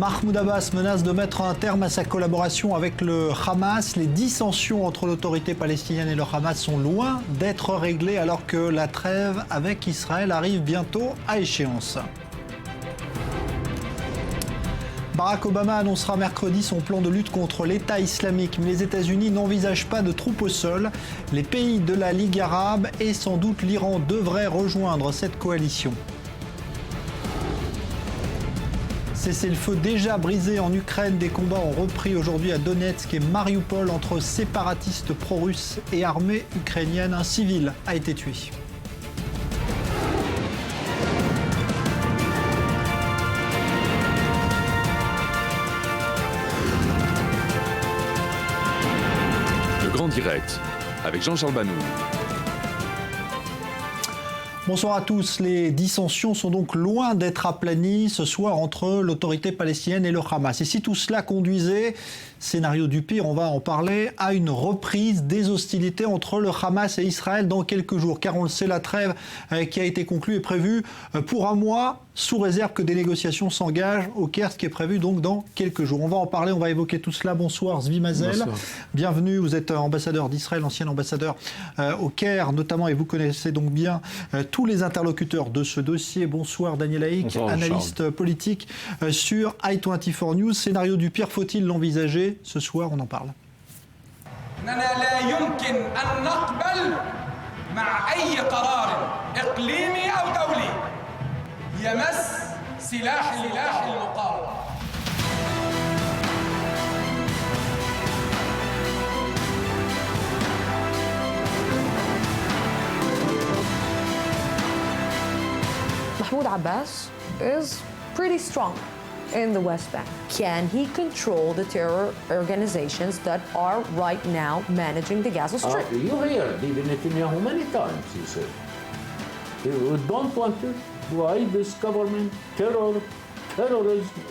Mahmoud Abbas menace de mettre un terme à sa collaboration avec le Hamas. Les dissensions entre l'autorité palestinienne et le Hamas sont loin d'être réglées alors que la trêve avec Israël arrive bientôt à échéance. Barack Obama annoncera mercredi son plan de lutte contre l'État islamique, mais les États-Unis n'envisagent pas de troupes au sol. Les pays de la Ligue arabe et sans doute l'Iran devraient rejoindre cette coalition. Cessez-le-feu déjà brisé en Ukraine, des combats ont repris aujourd'hui à Donetsk et Mariupol entre séparatistes pro-russes et armée ukrainienne. Un civil a été tué. Le Grand Direct avec Jean-Charles Banou. Bonsoir à tous. Les dissensions sont donc loin d'être aplanies ce soir entre l'autorité palestinienne et le Hamas. Et si tout cela conduisait, scénario du pire, on va en parler, à une reprise des hostilités entre le Hamas et Israël dans quelques jours. Car on le sait, la trêve qui a été conclue est prévue pour un mois, sous réserve que des négociations s'engagent au Caire, ce qui est prévu donc dans quelques jours. On va en parler, on va évoquer tout cela. Bonsoir Zvi Mazel. Bonsoir. Bienvenue, vous êtes ambassadeur d'Israël, ancien ambassadeur au Caire notamment, et vous connaissez donc bien tous les interlocuteurs de ce dossier. Bonsoir Daniel Haïk, Bonsoir, analyste politique sur i24 News. Scénario du pire, faut-il l'envisager? Ce soir, on en parle. Mahmoud Abbas is pretty strong in the West Bank. Can he control the terror organizations that are right now managing the Gaza Strip? You heard Bibi Netanyahu many times, he said. We don't want to why this government, terrorism,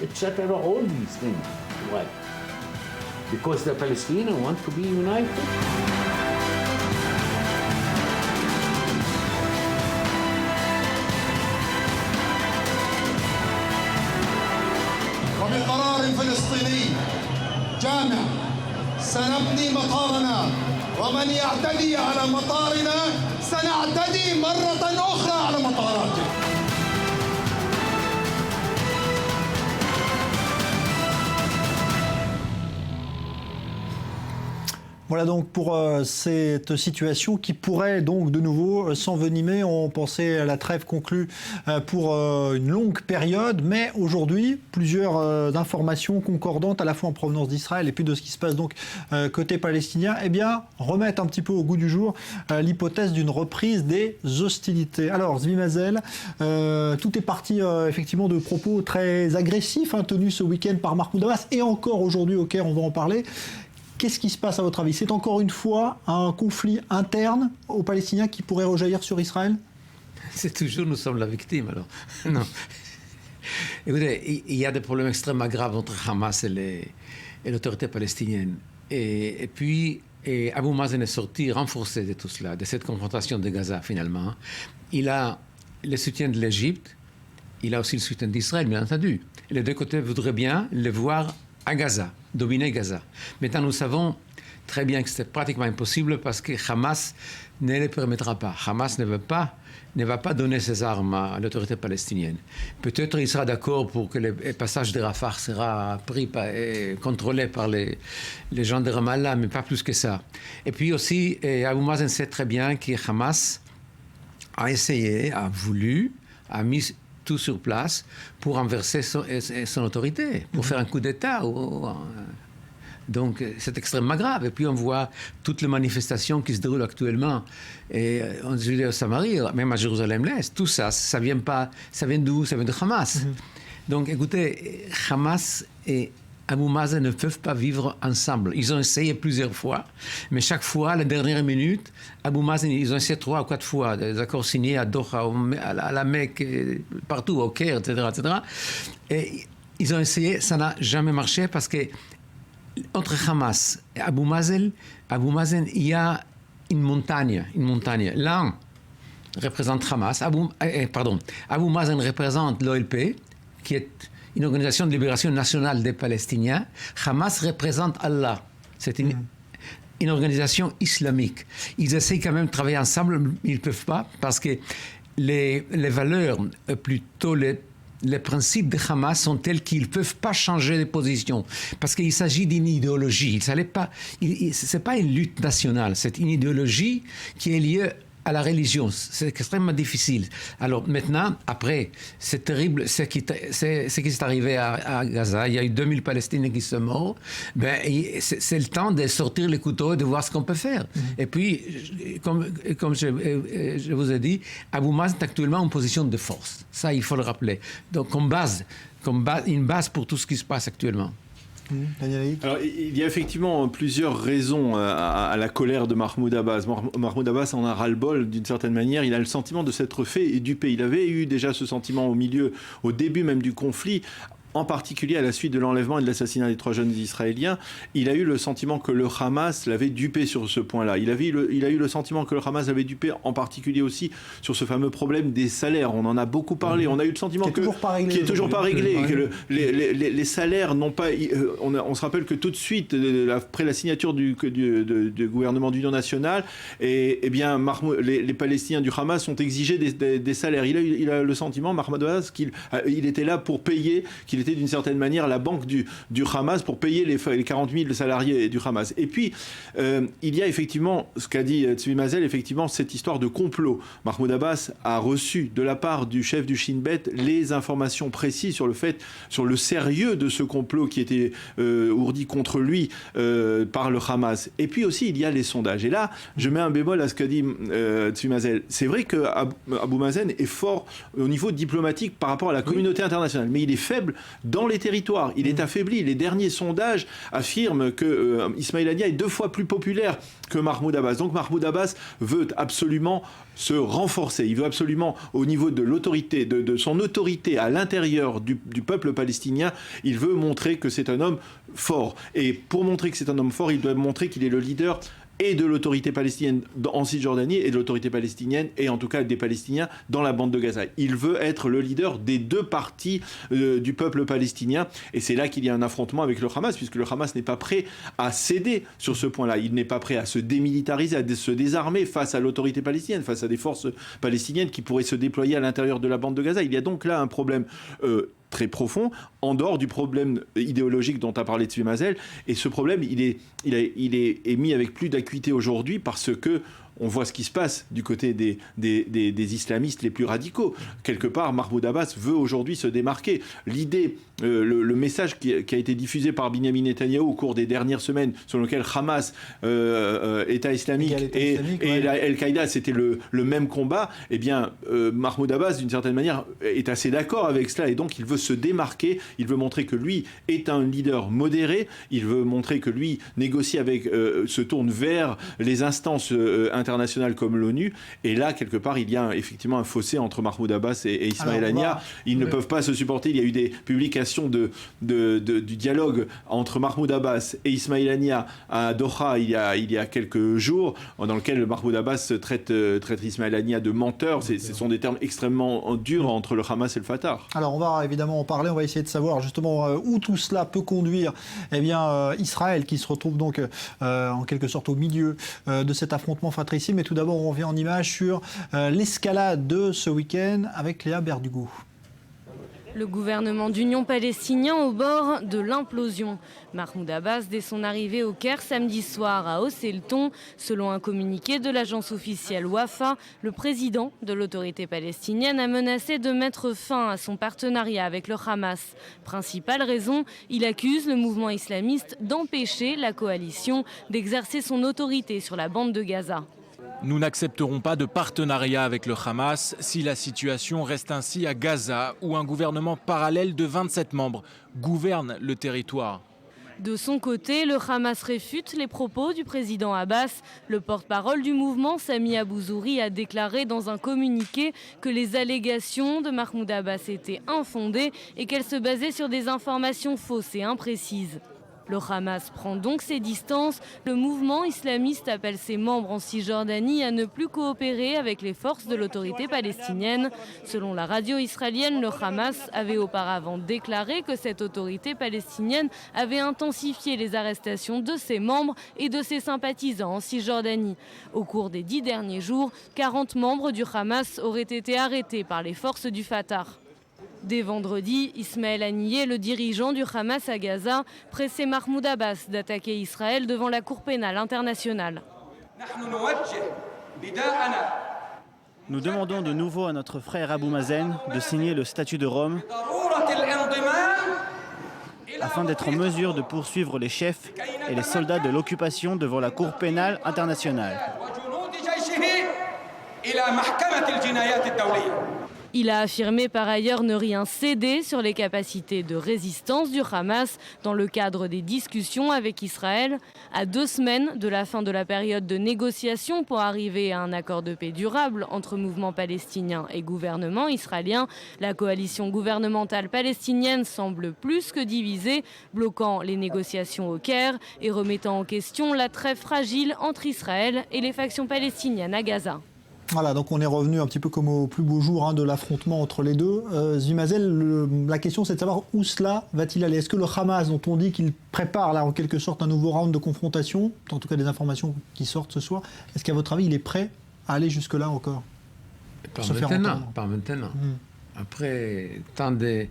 etc., all these things. Why? Because the Palestinians want to be united. وبقرار فلسطيني جامع سنبني مطارنا ومن يعتدي على مطارنا سنعتدي مرة أخرى على مطاراته. Voilà donc pour cette situation qui pourrait donc de nouveau s'envenimer. On pensait à la trêve conclue pour une longue période, mais aujourd'hui, plusieurs informations concordantes à la fois en provenance d'Israël et puis de ce qui se passe donc côté palestinien, eh bien, remettent un petit peu au goût du jour l'hypothèse d'une reprise des hostilités. Alors, Zvi Mazel, tout est parti effectivement de propos très agressifs tenus ce week-end par Mahmoud Abbas et encore aujourd'hui au Caire, on va en parler. Qu'est-ce qui se passe à votre avis? C'est encore une fois un conflit interne aux Palestiniens qui pourrait rejaillir sur Israël? C'est toujours nous sommes la victime alors. Non. Écoutez, il y a des problèmes extrêmement graves entre Hamas et l'autorité palestinienne. Et puis, Abu Mazen est sorti renforcé de tout cela, de cette confrontation de Gaza finalement. Il a le soutien de l'Égypte, il a aussi le soutien d'Israël, bien entendu. Et les deux côtés voudraient bien le voir à Gaza, dominer Gaza. Maintenant, nous savons très bien que c'est pratiquement impossible parce que Hamas ne le permettra pas. Hamas ne va pas donner ses armes à l'autorité palestinienne. Peut-être il sera d'accord pour que le passage de Rafah sera contrôlé par les gens de Ramallah, mais pas plus que ça. Et puis aussi, Abu Mazen sait très bien que Hamas a essayé, a voulu, a mis tout sur place pour renverser son autorité, pour faire un coup d'État. Donc c'est extrêmement grave. Et puis on voit toutes les manifestations qui se déroulent actuellement en Judée-Samarie, même à Jérusalem-Est. Tout ça, ça vient d'où? Ça vient de Hamas. Donc écoutez, Hamas et Abu Mazen ne peuvent pas vivre ensemble. Ils ont essayé plusieurs fois, mais chaque fois, la dernière minute, Abu Mazen, ils ont essayé 3 ou 4 fois, des accords signés à Doha, à la Mecque, partout, au Caire, etc., etc. Et ils ont essayé, ça n'a jamais marché parce que entre Hamas et Abu Mazen, il y a une montagne. L'un représente Hamas, Abu Mazen représente l'OLP, qui est une organisation de libération nationale des Palestiniens. Hamas représente Allah. C'est une organisation islamique. Ils essayent quand même de travailler ensemble, mais ils ne peuvent pas parce que les valeurs, plutôt les principes de Hamas sont tels qu'ils ne peuvent pas changer de position parce qu'il s'agit d'une idéologie. Ce n'est pas une lutte nationale, c'est une idéologie qui est liée à la religion. C'est extrêmement difficile. Alors maintenant, après, c'est terrible ce qui s'est arrivé à Gaza. Il y a eu 2000 Palestiniens qui sont morts. C'est le temps de sortir les couteaux et de voir ce qu'on peut faire. Et puis, comme je vous ai dit, Abou Mazen est actuellement en position de force. Ça, il faut le rappeler. Donc, une base pour tout ce qui se passe actuellement. Alors, il y a effectivement plusieurs raisons à la colère de Mahmoud Abbas. Mahmoud Abbas en a ras-le-bol d'une certaine manière. Il a le sentiment de s'être fait duper. Il avait eu déjà ce sentiment au début même du conflit. En particulier à la suite de l'enlèvement et de l'assassinat des 3 jeunes Israéliens, il a eu le sentiment que le Hamas l'avait dupé sur ce point-là. Il a eu le sentiment que le Hamas l'avait dupé en particulier aussi sur ce fameux problème des salaires. On en a beaucoup parlé. On a eu le sentiment qui est toujours pas réglé. Que les salaires n'ont pas... On se rappelle que tout de suite, après la signature du gouvernement d'union nationale, les Palestiniens du Hamas ont exigé des salaires. Il a le sentiment, Mahmoud Abbas, qu'il était là pour payer, qu'il était d'une certaine manière la banque du Hamas pour payer les 40 000 salariés du Hamas. Et puis, il y a effectivement, ce qu'a dit Tzvi Mazel, effectivement, cette histoire de complot. Mahmoud Abbas a reçu de la part du chef du Shin Bet les informations précises sur le sérieux de ce complot qui était ourdi contre lui par le Hamas. Et puis aussi, il y a les sondages. Et là, je mets un bémol à ce qu'a dit Tzvi Mazel. C'est vrai que Abou Mazen est fort au niveau diplomatique par rapport à la communauté internationale, mais il est faible dans les territoires. Il est affaibli. Les derniers sondages affirment que Ismail Haniyeh est 2 fois plus populaire que Mahmoud Abbas. Donc Mahmoud Abbas veut absolument se renforcer. Il veut absolument, au niveau de l'autorité, de son autorité à l'intérieur du peuple palestinien, il veut montrer que c'est un homme fort. Et pour montrer que c'est un homme fort, il doit montrer qu'il est le leader et de l'autorité palestinienne en Cisjordanie et de l'autorité palestinienne et en tout cas des Palestiniens dans la bande de Gaza. Il veut être le leader des 2 parties du peuple palestinien et c'est là qu'il y a un affrontement avec le Hamas puisque le Hamas n'est pas prêt à céder sur ce point-là. Il n'est pas prêt à se démilitariser, à se désarmer face à l'autorité palestinienne, face à des forces palestiniennes qui pourraient se déployer à l'intérieur de la bande de Gaza. Il y a donc là un problème très profond, en dehors du problème idéologique dont a parlé Tzvi Mazel. Et ce problème, il est mis avec plus d'acuité aujourd'hui parce que on voit ce qui se passe du côté des islamistes les plus radicaux. Quelque part, Mahmoud Abbas veut aujourd'hui se démarquer. L'idée, le message qui a été diffusé par Binyamin Netanyahou au cours des dernières semaines, selon lequel Hamas, État islamique et Al-Qaïda, c'était le même combat, eh bien, Mahmoud Abbas, d'une certaine manière, est assez d'accord avec cela et donc il veut se démarquer, il veut montrer que lui est un leader modéré, il veut montrer que lui négocie avec, se tourne vers les instances internationales comme l'ONU, et là, quelque part, il y a effectivement un fossé entre Mahmoud Abbas et Ismail Haniyeh. Ils ne peuvent pas se supporter. Il y a eu des publications du dialogue entre Mahmoud Abbas et Ismail Haniyeh à Doha il y a quelques jours, dans lequel Mahmoud Abbas traite Ismail Haniyeh de menteur. Ce sont des termes extrêmement durs entre le Hamas et le Fatah. Alors, on va évidemment en parler. On va essayer de savoir justement où tout cela peut conduire. Eh bien, Israël qui se retrouve donc en quelque sorte au milieu de cet affrontement fratricide. Mais tout d'abord, on revient en image sur l'escalade de ce week-end avec Léa Berdugo. Le gouvernement d'union palestinien au bord de l'implosion. Mahmoud Abbas, dès son arrivée au Caire samedi soir, a haussé le ton. Selon un communiqué de l'agence officielle Wafa, le président de l'autorité palestinienne a menacé de mettre fin à son partenariat avec le Hamas. Principale raison, il accuse le mouvement islamiste d'empêcher la coalition d'exercer son autorité sur la bande de Gaza. Nous n'accepterons pas de partenariat avec le Hamas si la situation reste ainsi à Gaza, où un gouvernement parallèle de 27 membres gouverne le territoire. De son côté, le Hamas réfute les propos du président Abbas. Le porte-parole du mouvement, Sami Abou Zouri, a déclaré dans un communiqué que les allégations de Mahmoud Abbas étaient infondées et qu'elles se basaient sur des informations fausses et imprécises. Le Hamas prend donc ses distances. Le mouvement islamiste appelle ses membres en Cisjordanie à ne plus coopérer avec les forces de l'autorité palestinienne. Selon la radio israélienne, le Hamas avait auparavant déclaré que cette autorité palestinienne avait intensifié les arrestations de ses membres et de ses sympathisants en Cisjordanie. Au cours des 10 derniers jours, 40 membres du Hamas auraient été arrêtés par les forces du Fatah. Dès vendredi, Ismaël Haniyeh, le dirigeant du Hamas à Gaza, pressait Mahmoud Abbas d'attaquer Israël devant la Cour pénale internationale. Nous demandons de nouveau à notre frère Abou Mazen de signer le statut de Rome afin d'être en mesure de poursuivre les chefs et les soldats de l'occupation devant la Cour pénale internationale. Il a affirmé par ailleurs ne rien céder sur les capacités de résistance du Hamas dans le cadre des discussions avec Israël. À 2 semaines de la fin de la période de négociation pour arriver à un accord de paix durable entre mouvement palestinien et gouvernement israélien, la coalition gouvernementale palestinienne semble plus que divisée, bloquant les négociations au Caire et remettant en question la trêve fragile entre Israël et les factions palestiniennes à Gaza. Donc on est revenu un petit peu comme au plus beau jour de l'affrontement entre les deux. Zvimazel, la question c'est de savoir où cela va-t-il aller. Est-ce que le Hamas, dont on dit qu'il prépare là en quelque sorte un nouveau round de confrontation, en tout cas des informations qui sortent ce soir, est-ce qu'à votre avis il est prêt à aller jusque-là encore? Pas maintenant. Après tant de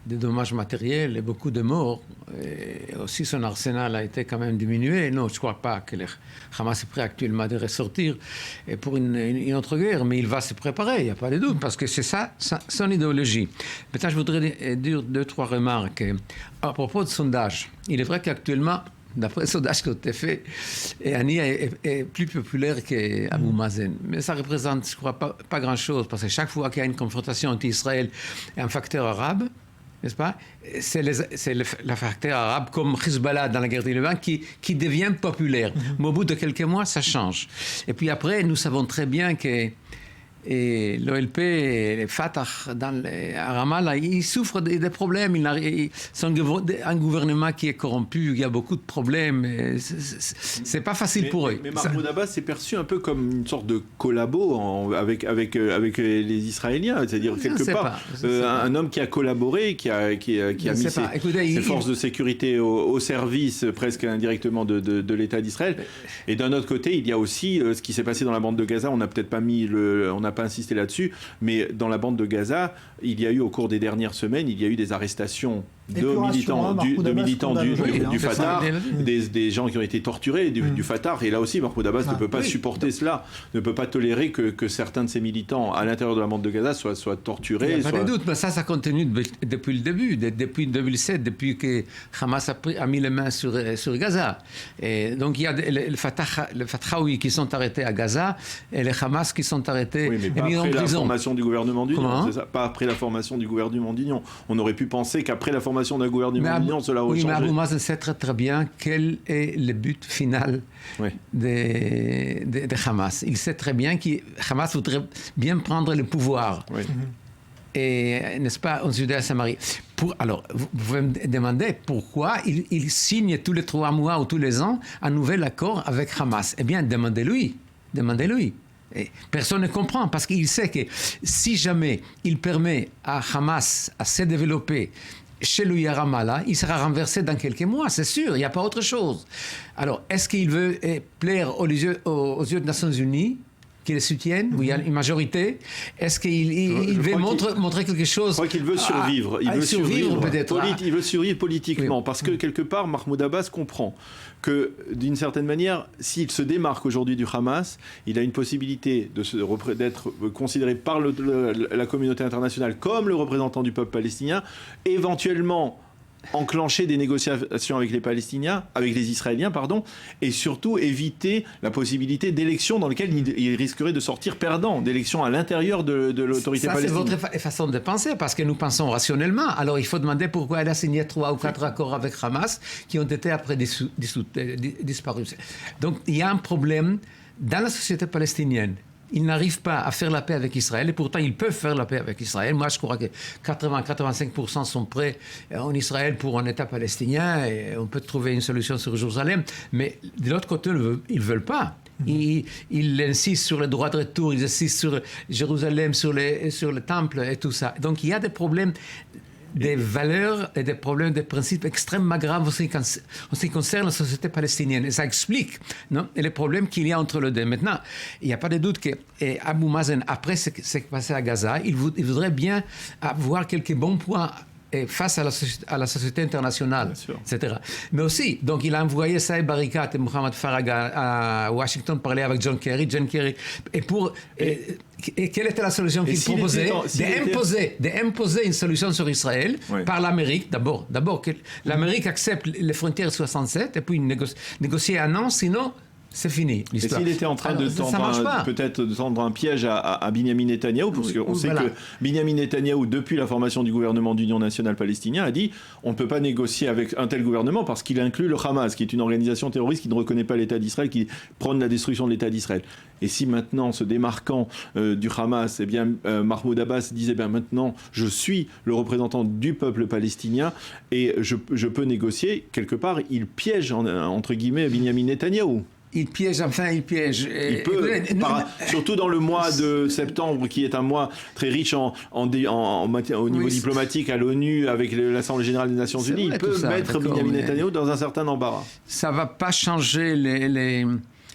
dommages matériels et beaucoup de morts, et aussi son arsenal a été quand même diminué. Non, je ne crois pas que le Hamas est prêt actuellement de ressortir pour une autre guerre, mais il va se préparer, il n'y a pas de doute, parce que c'est ça son idéologie. Maintenant, je voudrais dire 2-3 remarques. À propos de sondage, il est vrai qu'actuellement, d'après le sondage qui a été fait, Haniyeh est plus populaire qu'Abou Mazen. Mais ça représente, je ne crois, pas grand-chose, parce que chaque fois qu'il y a une confrontation entre Israël et un facteur arabe, n'est-ce pas? C'est le facteur arabe comme Hezbollah dans la guerre du Liban qui devient populaire. Mais au bout de quelques mois, ça change. Et puis après, nous savons très bien que l'OLP et le Fatah à Ramallah, ils souffrent des problèmes. C'est un gouvernement qui est corrompu, il y a beaucoup de problèmes. C'est pas facile pour eux. Mais Mahmoud Abbas s'est perçu un peu comme une sorte de collabo avec les Israéliens. C'est-à-dire, quelque part, un homme qui a collaboré, qui a mis ses forces de sécurité au service, presque indirectement, de l'État d'Israël. Et d'un autre côté, il y a aussi ce qui s'est passé dans la bande de Gaza. On n'a peut-être pas pas insisté là-dessus, mais dans la bande de Gaza, il y a eu au cours des dernières semaines, il y a eu des arrestations de militants du Fatah, des gens qui ont été torturés du Fatah, et là aussi Mahmoud Abbas ne peut pas supporter cela, ne peut pas tolérer que certains de ses militants à l'intérieur de la bande de Gaza soient torturés. Il n'y a pas de doute, mais ça continue depuis le début, depuis 2007, depuis que Hamas a mis les mains sur Gaza. Et donc il y a le Fatahoui qui sont arrêtés à Gaza et les Hamas qui sont arrêtés et mis en prison. Pas après la formation du gouvernement d'union, c'est ça? Pas après la formation du gouvernement d'union. On aurait pu penser qu'après la formation d'un gouvernement d'union, cela aurait changé. Mais Abou Mazen sait très très bien quel est le but final de Hamas. Il sait très bien que Hamas voudrait bien prendre le pouvoir. Oui. Et, n'est-ce pas, en Judée-Samarie. Alors, vous pouvez me demander pourquoi il signe tous les 3 mois ou tous les ans un nouvel accord avec Hamas. Eh bien, demandez-lui. Et personne ne comprend, parce qu'il sait que si jamais il permet à Hamas à se développer chez lui à Ramallah, il sera renversé dans quelques mois, c'est sûr, il n'y a pas autre chose. Alors, est-ce qu'il veut plaire aux yeux des Nations Unies qui le soutiennent, où il y a une majorité? Est-ce qu'il veut montrer quelque chose? Je crois qu'il veut survivre. Il veut survivre peut-être. Il veut survivre politiquement, parce que quelque part, Mahmoud Abbas comprend que, d'une certaine manière, s'il se démarque aujourd'hui du Hamas, il a une possibilité d'être considéré par la communauté internationale comme le représentant du peuple palestinien, éventuellement enclencher des négociations avec les Palestiniens, avec les Israéliens, et surtout éviter la possibilité d'élections dans lesquelles il risquerait de sortir perdant, d'élections à l'intérieur de l'autorité palestinienne. C'est votre façon de penser, parce que nous pensons rationnellement. Alors il faut demander pourquoi elle a signé 3 ou 4 accords avec Hamas qui ont été après disparus. Donc il y a un problème dans la société palestinienne ils n'arrivent pas à faire la paix avec Israël, et pourtant ils peuvent faire la paix avec Israël. Moi, je crois que 80-85% sont prêts en Israël pour un État palestinien, et on peut trouver une solution sur Jérusalem, mais de l'autre côté, ils ne veulent pas. Ils insistent sur les droits de retour, ils insistent sur Jérusalem, sur le temple et tout ça. Donc il y a des problèmes, des valeurs et des problèmes, des principes extrêmement graves en ce qui concerne la société palestinienne. Et ça explique les problèmes qu'il y a entre les deux. Maintenant, il n'y a pas de doute qu'Abou Mazen, après ce qui s'est passé à Gaza, il voudrait bien avoir quelques bons points face à la société internationale, etc. Mais aussi, donc il a envoyé Saïd Barikat et Mohamed Farag à Washington parler avec John Kerry. Et quelle était la solution qu'il proposait? D'imposer une solution sur Israël par l'Amérique, d'abord que l'Amérique accepte les frontières 67 et puis négocier un an, sinon c'est fini l'histoire. Et s'il était en train de tendre un piège à Binyamin Netanyahou, parce qu'on sait que Binyamin Netanyahou, depuis la formation du gouvernement d'union nationale palestinien, a dit on ne peut pas négocier avec un tel gouvernement parce qu'il inclut le Hamas, qui est une organisation terroriste qui ne reconnaît pas l'État d'Israël, qui prône la destruction de l'État d'Israël. Et si maintenant, se démarquant du Hamas, Mahmoud Abbas disait maintenant je suis le représentant du peuple palestinien et je peux négocier, quelque part, il piège entre guillemets Binyamin Netanyahou. Il piège. Il peut, surtout dans le mois de septembre, qui est un mois très riche au niveau diplomatique à l'ONU, avec l'Assemblée générale des Nations Unies. Il peut mettre Binyamin Netanyahou dans un certain embarras. Ça ne va pas changer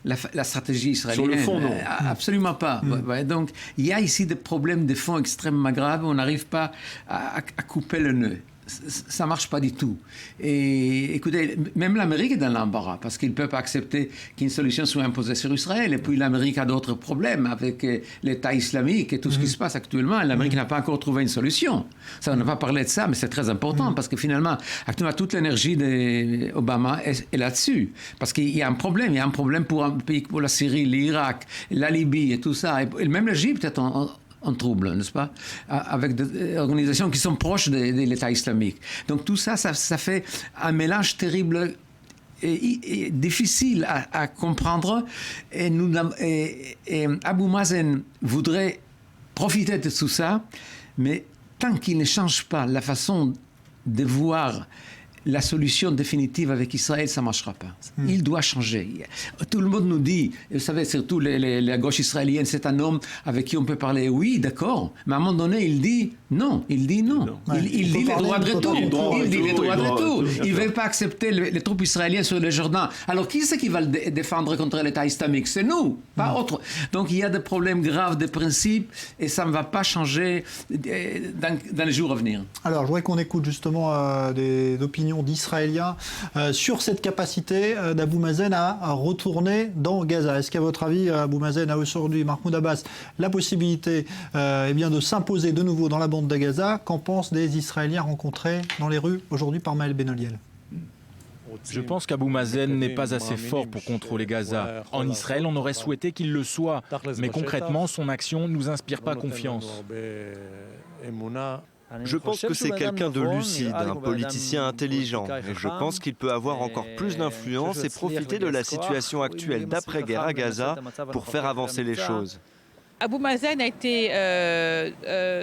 la stratégie israélienne. Sur le fond, non. Absolument pas. Donc, il y a ici des problèmes de fond extrêmement graves. On n'arrive pas à couper le nœud. Ça ne marche pas du tout. Et écoutez, même l'Amérique est dans l'embarras parce qu'ils ne peuvent pas accepter qu'une solution soit imposée sur Israël. Et puis l'Amérique a d'autres problèmes avec l'État islamique et tout ce qui se passe actuellement. L'Amérique n'a pas encore trouvé une solution. Ça, on n'a pas parlé de ça, mais c'est très important parce que finalement, actuellement, toute l'énergie d'Obama est là-dessus. Parce qu'il y a un problème. Il y a un problème pour un pays pour la Syrie, l'Irak, la Libye et tout ça. Et même l'Égypte est en trouble, n'est-ce pas, avec des organisations qui sont proches de l'État islamique. Donc tout ça, ça fait un mélange terrible et difficile à comprendre. Et Abou Mazen voudrait profiter de tout ça, mais tant qu'il ne change pas la façon de voir la solution définitive avec Israël, ça ne marchera pas. Il doit changer. Tout le monde nous dit, vous savez, surtout la gauche israélienne, c'est un homme avec qui on peut parler. Oui, d'accord. Mais à un moment donné, il dit non. Il dit les droits de retour. Il ne veut pas accepter les troupes israéliennes sur le Jourdain. Alors, qui c'est qui va le défendre contre l'État islamique? C'est nous, pas autre. Donc, il y a des problèmes graves de principe et ça ne va pas changer dans les jours à venir. Alors, je voudrais qu'on écoute justement des opinions d'Israéliens sur cette capacité d'Abou Mazen à retourner dans Gaza. Est-ce qu'à votre avis, Abou Mazen a aujourd'hui, Mahmoud Abbas, la possibilité de s'imposer de nouveau dans la bande de Gaza? Qu'en pensent des Israéliens rencontrés dans les rues aujourd'hui par Maël Benoliel? Je pense qu'Abou Mazen n'est pas assez fort pour contrôler Gaza. En Israël, on aurait souhaité qu'il le soit, mais concrètement, son action ne nous inspire pas confiance. Je pense que c'est quelqu'un de lucide, un politicien intelligent. Et je pense qu'il peut avoir encore plus d'influence et profiter de la situation actuelle d'après-guerre à Gaza pour faire avancer les choses. Abou Mazen a été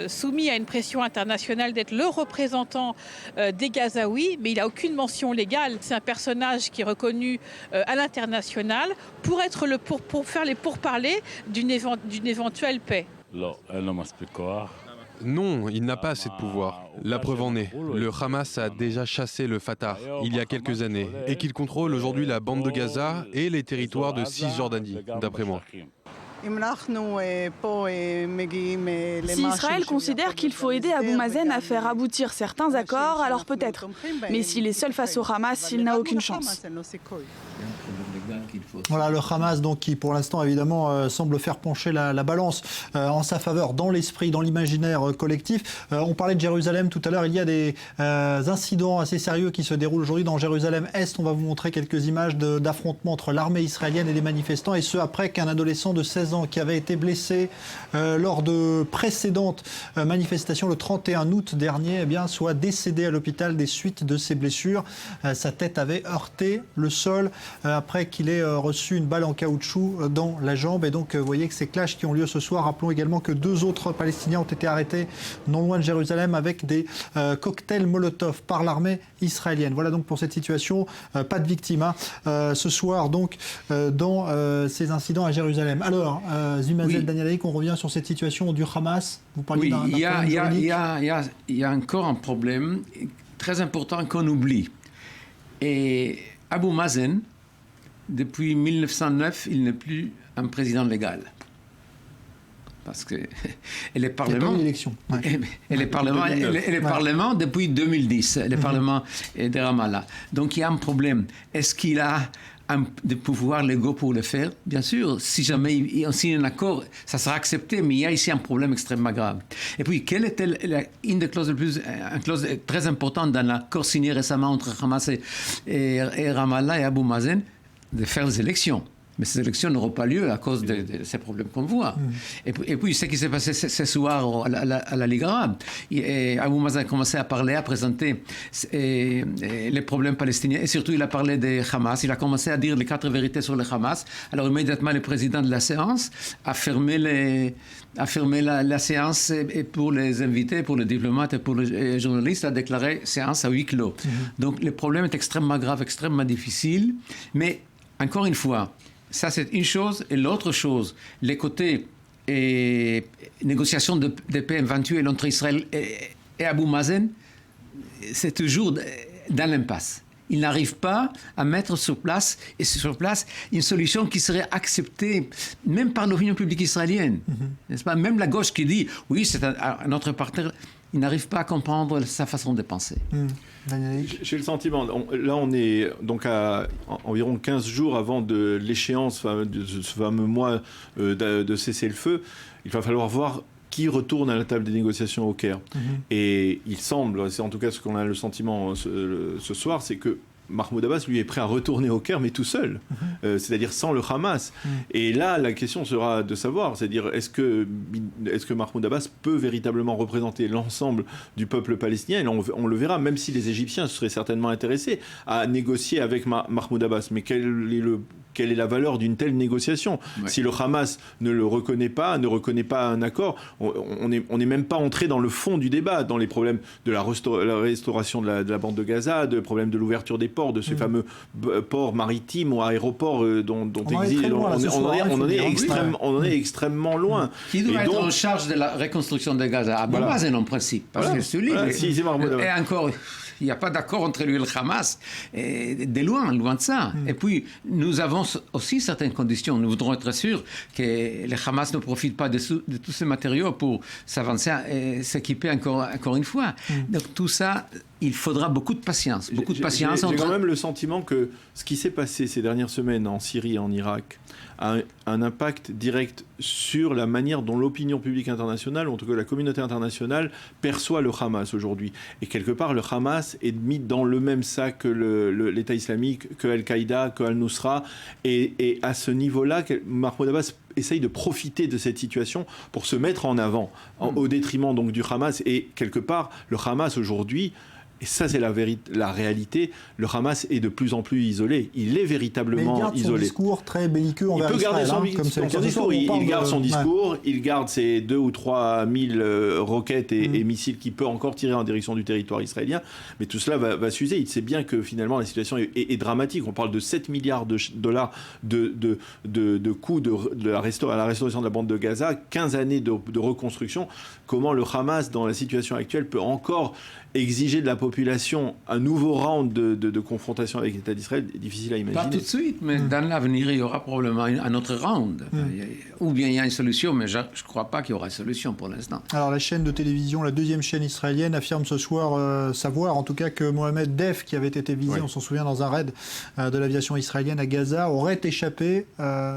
soumis à une pression internationale d'être le représentant des Gazaouis, mais il n'a aucune mention légale. C'est un personnage qui est reconnu à l'international pour faire les pourparlers d'une éventuelle paix. Non, il n'a pas assez de pouvoir. La preuve en est, le Hamas a déjà chassé le Fatah il y a quelques années et qu'il contrôle aujourd'hui la bande de Gaza et les territoires de Cisjordanie, d'après moi. Si Israël considère qu'il faut aider Abou Mazen à faire aboutir certains accords, alors peut-être. Mais s'il est seul face au Hamas, il n'a aucune chance. Voilà le Hamas donc, qui pour l'instant évidemment semble faire pencher la balance en sa faveur dans l'esprit, dans l'imaginaire collectif. On parlait de Jérusalem tout à l'heure, il y a des incidents assez sérieux qui se déroulent aujourd'hui dans Jérusalem-Est. On va vous montrer quelques images d'affrontements entre l'armée israélienne et des manifestants, et ce après qu'un adolescent de 16 ans qui avait été blessé lors de précédentes manifestations le 31 août dernier soit décédé à l'hôpital des suites de ses blessures. Sa tête avait heurté le sol après qu'il qu'il ait reçu une balle en caoutchouc dans la jambe. Et donc, vous voyez que ces clashs qui ont lieu ce soir. Rappelons également que 2 autres Palestiniens ont été arrêtés non loin de Jérusalem avec des cocktails Molotov par l'armée israélienne. Voilà donc pour cette situation. Pas de victimes ce soir donc dans ces incidents à Jérusalem. Alors, Zumazel Danielaïk, on revient sur cette situation du Hamas. Vous parliez d'un problème juridique. Il y a encore un problème très important qu'on oublie. Et Abu Mazen, depuis 1909, il n'est plus un président légal. Parce que les parlements, et les parlements depuis 2010, les parlements de Ramallah. Donc il y a un problème. Est-ce qu'il a des pouvoirs légaux pour le faire? Bien sûr, si jamais on signe un accord, ça sera accepté, mais il y a ici un problème extrêmement grave. Et puis, quelle était une des clauses une clause très importante dans l'accord signé récemment entre Hamas et Ramallah et Abu Mazen, de faire des élections? Mais ces élections n'auront pas lieu à cause de ces problèmes qu'on voit. Et puis, ce qui s'est passé ce soir à la Ligue arabe, Abu Mazen a commencé à parler, à présenter les problèmes palestiniens, et surtout il a parlé des Hamas. Il a commencé à dire les 4 vérités sur le Hamas. Alors immédiatement, le président de la séance a fermé la séance, et pour les invités, pour les diplomates et pour les journalistes, a déclaré séance à huis clos. Donc le problème est extrêmement grave, extrêmement difficile. Mais encore une fois, ça, c'est une chose. Et l'autre chose, les côtés négociations de paix éventuelles entre Israël et Abu Mazen, c'est toujours dans l'impasse. Il n'arrive pas à mettre sur place une solution qui serait acceptée même par l'opinion publique israélienne. N'est-ce pas? Même la gauche qui dit « oui, c'est un autre partenaire », il n'arrive pas à comprendre sa façon de penser. J'ai le sentiment, là on est donc à environ 15 jours avant de l'échéance de ce fameux mois de cessez-le-feu. Il va falloir voir qui retourne à la table des négociations au Caire. Et il semble, c'est en tout cas ce qu'on a le sentiment ce soir, c'est que Mahmoud Abbas, lui, est prêt à retourner au Caire, mais tout seul, c'est-à-dire sans le Hamas. Et là, la question sera de savoir, c'est-à-dire, est-ce que Mahmoud Abbas peut véritablement représenter l'ensemble du peuple palestinien? Et là, on le verra, même si les Égyptiens seraient certainement intéressés à négocier avec Mahmoud Abbas. Mais quelle est la valeur d'une telle négociation? Si le Hamas ne le reconnaît pas, ne reconnaît pas un accord, on n'est même pas entré dans le fond du débat, dans les problèmes de la restauration de la bande de Gaza, de problèmes de l'ouverture des ports, de ces fameux ports maritimes ou aéroports dont on en est extrêmement loin. Qui doit être en charge de la reconstruction de Gaza? Abu Mazen en principe. Parce que celui et encore, il n'y a pas d'accord entre lui et le Hamas. De loin de ça. Et puis, nous avons aussi certaines conditions. Nous voudrons être sûrs que le Hamas ne profite pas de tous ces matériaux pour s'avancer et s'équiper encore une fois. Donc tout ça, il faudra beaucoup de patience. J'ai quand même le sentiment que ce qui s'est passé ces dernières semaines en Syrie et en Irak a un impact direct sur la manière dont l'opinion publique internationale, ou en tout cas la communauté internationale, perçoit le Hamas aujourd'hui. Et quelque part, le Hamas est mis dans le même sac que l'État islamique, que Al-Qaïda, que Al-Nusra. Et à ce niveau-là, Mahmoud Abbas essaye de profiter de cette situation pour se mettre en avant, au détriment donc du Hamas. Et quelque part, le Hamas aujourd'hui, et ça c'est la réalité, le Hamas est de plus en plus isolé. Il est véritablement isolé. Il garde son discours très belliqueux envers Israël. Il garde son discours, il garde ses 2 ou 3 000 roquettes et missiles qu'il peut encore tirer en direction du territoire israélien. Mais tout cela va s'user. Il sait bien que finalement la situation est dramatique. On parle de 7 milliards de dollars de coûts à la restauration de la bande de Gaza, 15 années de reconstruction. Comment le Hamas, dans la situation actuelle, peut encore exiger de la population un nouveau round de confrontation avec l'État d'Israël, est difficile à imaginer. Pas tout de suite, mais dans l'avenir, il y aura probablement un autre round. Ou bien il y a une solution, mais je ne crois pas qu'il y aura une solution pour l'instant. Alors la chaîne de télévision, la deuxième chaîne israélienne, affirme ce soir savoir en tout cas que Mohamed Def, qui avait été visé, on s'en souvient, dans un raid de l'aviation israélienne à Gaza, aurait échappé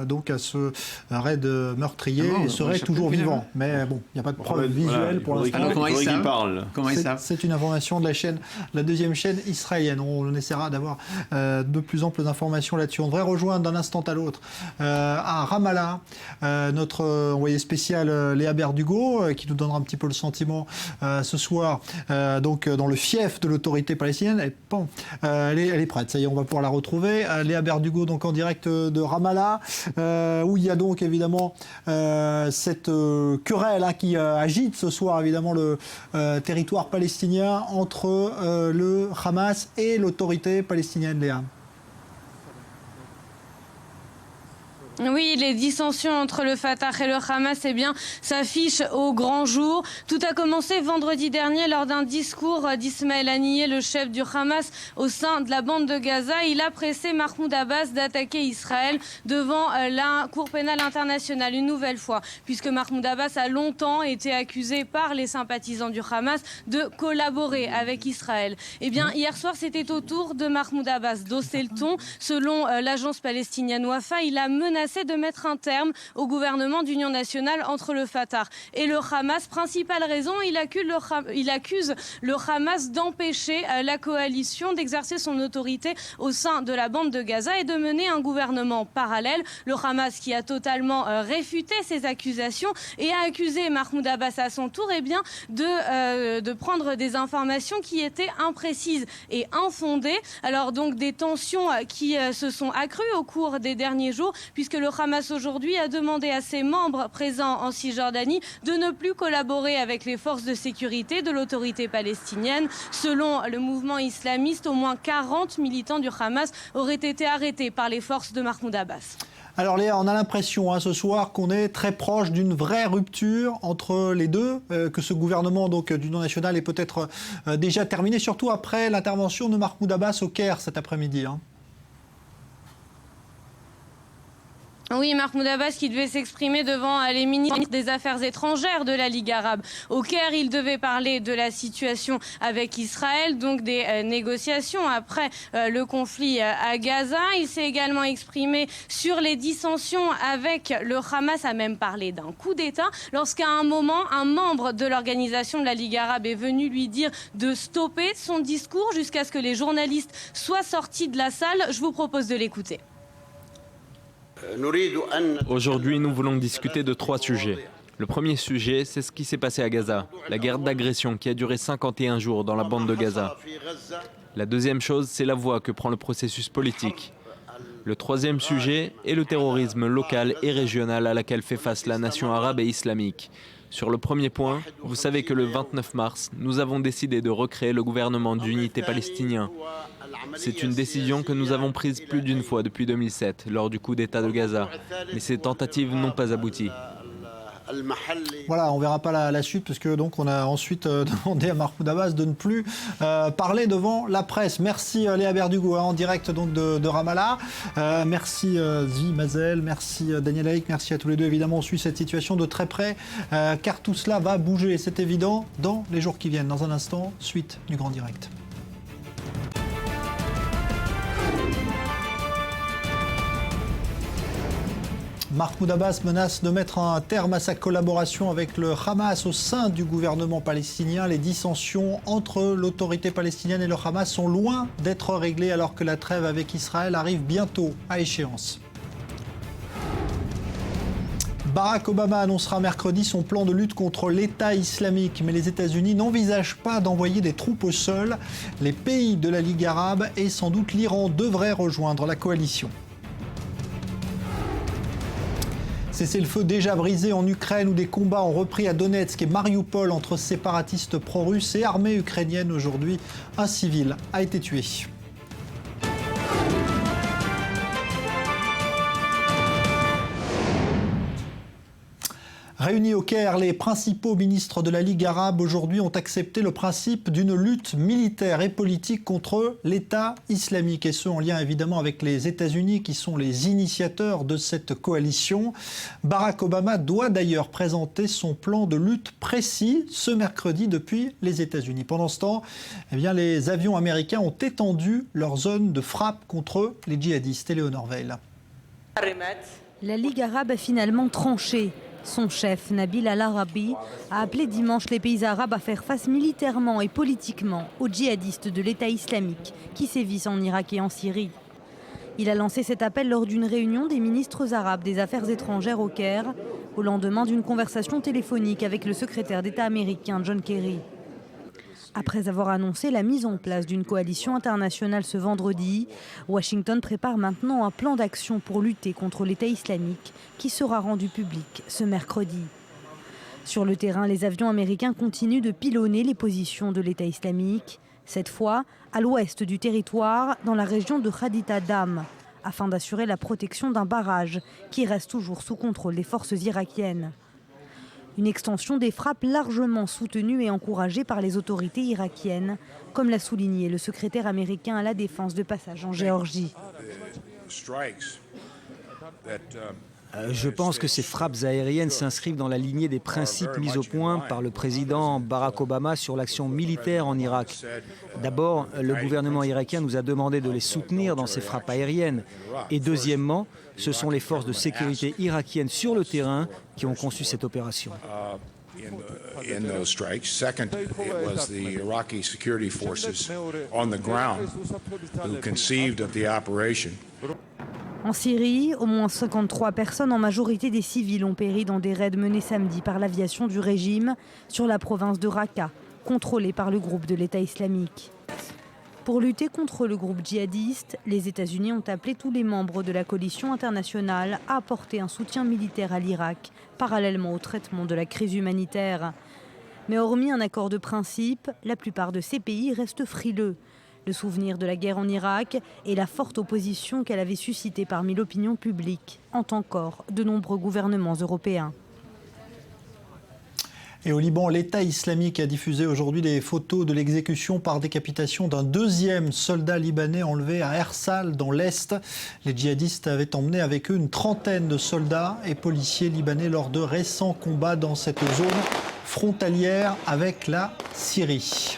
donc à ce raid meurtrier et serait toujours vivant. Mais bon, il n'y a pas de preuve visuelle pour l'instant. Alors comment ils savent? C'est une information informations de la deuxième chaîne israélienne. On essaiera d'avoir de plus amples informations là-dessus. On devrait rejoindre d'un instant à l'autre à Ramallah notre envoyé spécial Léa Berdugo qui nous donnera un petit peu le sentiment ce soir donc dans le fief de l'autorité palestinienne. Elle est prête, ça y est, on va pouvoir la retrouver. Léa Berdugo donc en direct de Ramallah où il y a donc évidemment cette querelle qui agite ce soir évidemment le territoire palestinien entre le Hamas et l'autorité palestinienne, Léa. Oui, les dissensions entre le Fatah et le Hamas s'affichent au grand jour. Tout a commencé vendredi dernier lors d'un discours d'Ismaël Haniyeh, le chef du Hamas, au sein de la bande de Gaza. Il a pressé Mahmoud Abbas d'attaquer Israël devant la Cour pénale internationale une nouvelle fois, puisque Mahmoud Abbas a longtemps été accusé par les sympathisants du Hamas de collaborer avec Israël. Eh bien, hier soir, c'était au tour de Mahmoud Abbas d'hausser le ton. Selon l'agence palestinienne Wafa, il a menacé de mettre un terme au gouvernement d'union nationale entre le Fatah et le Hamas. Principale raison, il accuse le Hamas d'empêcher la coalition d'exercer son autorité au sein de la bande de Gaza et de mener un gouvernement parallèle. Le Hamas qui a totalement réfuté ces accusations et a accusé Mahmoud Abbas à son tour de prendre des informations qui étaient imprécises et infondées. Alors donc des tensions qui se sont accrues au cours des derniers jours, puisque le Hamas aujourd'hui a demandé à ses membres présents en Cisjordanie de ne plus collaborer avec les forces de sécurité de l'autorité palestinienne. Selon le mouvement islamiste, au moins 40 militants du Hamas auraient été arrêtés par les forces de Mahmoud Abbas. Alors Léa, on a l'impression ce soir qu'on est très proche d'une vraie rupture entre les deux, que ce gouvernement d'union nationale est peut-être déjà terminé, surtout après l'intervention de Mahmoud Abbas au Caire cet après-midi. Oui, Mahmoud Abbas qui devait s'exprimer devant les ministres des Affaires étrangères de la Ligue arabe. Au Caire, il devait parler de la situation avec Israël, donc des négociations après le conflit à Gaza. Il s'est également exprimé sur les dissensions avec le Hamas, a même parlé d'un coup d'État. Lorsqu'à un moment, un membre de l'organisation de la Ligue arabe est venu lui dire de stopper son discours jusqu'à ce que les journalistes soient sortis de la salle. Je vous propose de l'écouter. Aujourd'hui, nous voulons discuter de 3 sujets. Le premier sujet, c'est ce qui s'est passé à Gaza, la guerre d'agression qui a duré 51 jours dans la bande de Gaza. La deuxième chose, c'est la voie que prend le processus politique. Le troisième sujet est le terrorisme local et régional à laquelle fait face la nation arabe et islamique. Sur le premier point, vous savez que le 29 mars, nous avons décidé de recréer le gouvernement d'unité palestinien. C'est une décision que nous avons prise plus d'une fois depuis 2007, lors du coup d'État de Gaza. Mais ces tentatives n'ont pas abouti. Voilà, on ne verra pas la suite, parce que donc on a ensuite demandé à Mahmoud Abbas de ne plus parler devant la presse. Merci Léa Berdugo, en direct donc de Ramallah. Merci Zvi Mazel, merci Daniel Haïk, merci à tous les deux. Évidemment, on suit cette situation de très près, car tout cela va bouger, c'est évident, dans les jours qui viennent. Dans un instant, suite du Grand Direct. Mahmoud Abbas menace de mettre un terme à sa collaboration avec le Hamas au sein du gouvernement palestinien. Les dissensions entre l'autorité palestinienne et le Hamas sont loin d'être réglées alors que la trêve avec Israël arrive bientôt à échéance. Barack Obama annoncera mercredi son plan de lutte contre l'État islamique, mais les États-Unis n'envisagent pas d'envoyer des troupes au sol. Les pays de la Ligue arabe et sans doute l'Iran devraient rejoindre la coalition. Cessez-le-feu déjà brisé en Ukraine où des combats ont repris à Donetsk et Mariupol entre séparatistes pro-russes et armée ukrainienne. Aujourd'hui, un civil a été tué. Réunis au Caire, les principaux ministres de la Ligue arabe aujourd'hui ont accepté le principe d'une lutte militaire et politique contre l'État islamique. Et ce, en lien évidemment avec les États-Unis qui sont les initiateurs de cette coalition. Barack Obama doit d'ailleurs présenter son plan de lutte précis ce mercredi depuis les États-Unis. Pendant ce temps, les avions américains ont étendu leur zone de frappe contre les djihadistes. Éléonore Veil. La Ligue arabe a finalement tranché. Son chef, Nabil Al-Arabi, a appelé dimanche les pays arabes à faire face militairement et politiquement aux djihadistes de l'État islamique qui sévissent en Irak et en Syrie. Il a lancé cet appel lors d'une réunion des ministres arabes des Affaires étrangères au Caire, au lendemain d'une conversation téléphonique avec le secrétaire d'État américain John Kerry. Après avoir annoncé la mise en place d'une coalition internationale ce vendredi, Washington prépare maintenant un plan d'action pour lutter contre l'État islamique qui sera rendu public ce mercredi. Sur le terrain, les avions américains continuent de pilonner les positions de l'État islamique, cette fois à l'ouest du territoire, dans la région de Haditha Dam, afin d'assurer la protection d'un barrage qui reste toujours sous contrôle des forces irakiennes. Une extension des frappes largement soutenue et encouragée par les autorités irakiennes, comme l'a souligné le secrétaire américain à la défense de passage en Géorgie. Je pense que ces frappes aériennes s'inscrivent dans la lignée des principes mis au point par le président Barack Obama sur l'action militaire en Irak. D'abord, le gouvernement irakien nous a demandé de les soutenir dans ces frappes aériennes. Et deuxièmement, ce sont les forces de sécurité irakiennes sur le terrain qui ont conçu cette opération. In those strikes. Second, it was the Iraqi security forces on the ground who conceived of the operation. En Syrie, au moins 53 personnes, en majorité des civils, ont péri dans des raids menés samedi par l'aviation du régime sur la province de Raqqa, contrôlée par le groupe de l'État islamique. Pour lutter contre le groupe djihadiste, les États-Unis ont appelé tous les membres de la coalition internationale à apporter un soutien militaire à l'Irak, parallèlement au traitement de la crise humanitaire. Mais hormis un accord de principe, la plupart de ces pays restent frileux. Le souvenir de la guerre en Irak et la forte opposition qu'elle avait suscitée parmi l'opinion publique hantent encore de nombreux gouvernements européens. Et au Liban, l'État islamique a diffusé aujourd'hui des photos de l'exécution par décapitation d'un deuxième soldat libanais enlevé à Ersal, dans l'Est. Les djihadistes avaient emmené avec eux une trentaine de soldats et policiers libanais lors de récents combats dans cette zone frontalière avec la Syrie.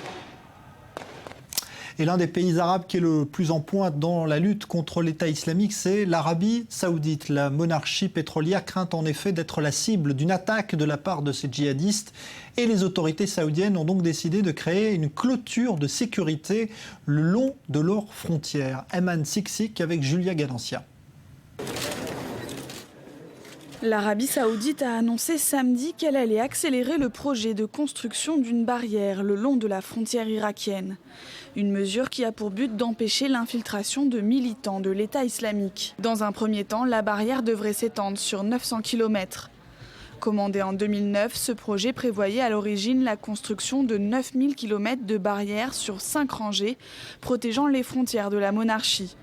Et l'un des pays arabes qui est le plus en pointe dans la lutte contre l'État islamique, c'est l'Arabie saoudite. La monarchie pétrolière craint en effet d'être la cible d'une attaque de la part de ces djihadistes. Et les autorités saoudiennes ont donc décidé de créer une clôture de sécurité le long de leurs frontières. Eman Siksik avec Julia Ganancia. L'Arabie saoudite a annoncé samedi qu'elle allait accélérer le projet de construction d'une barrière le long de la frontière irakienne. Une mesure qui a pour but d'empêcher l'infiltration de militants de l'État islamique. Dans un premier temps, la barrière devrait s'étendre sur 900 km. Commandé en 2009, ce projet prévoyait à l'origine la construction de 9000 km de barrières sur 5 rangées, protégeant les frontières de la monarchie.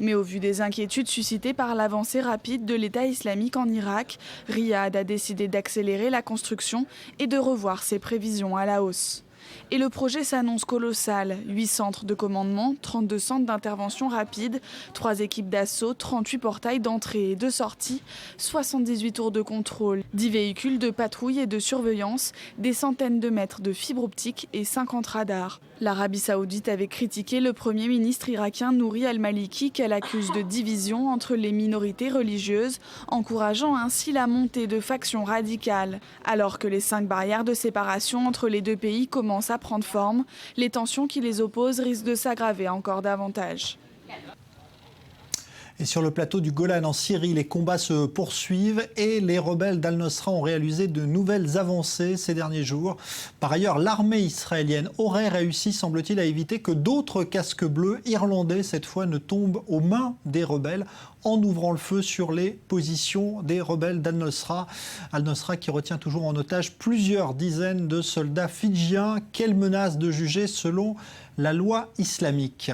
Mais au vu des inquiétudes suscitées par l'avancée rapide de l'État islamique en Irak, Riyad a décidé d'accélérer la construction et de revoir ses prévisions à la hausse. Et le projet s'annonce colossal. 8 centres de commandement, 32 centres d'intervention rapide, 3 équipes d'assaut, 38 portails d'entrée et de sortie, 78 tours de contrôle, 10 véhicules de patrouille et de surveillance, des centaines de mètres de fibres optiques et 50 radars. L'Arabie saoudite avait critiqué le Premier ministre irakien Nouri al-Maliki qu'elle accuse de division entre les minorités religieuses, encourageant ainsi la montée de factions radicales. Alors que les 5 barrières de séparation entre les deux pays commencent à prendre forme, les tensions qui les opposent risquent de s'aggraver encore davantage. Et sur le plateau du Golan en Syrie, les combats se poursuivent et les rebelles d'Al-Nosra ont réalisé de nouvelles avancées ces derniers jours. Par ailleurs, l'armée israélienne aurait réussi, semble-t-il, à éviter que d'autres casques bleus irlandais, cette fois, ne tombent aux mains des rebelles en ouvrant le feu sur les positions des rebelles d'Al-Nosra. Al-Nosra qui retient toujours en otage plusieurs dizaines de soldats fidjiens. Quelle menace de juger selon la loi islamique ?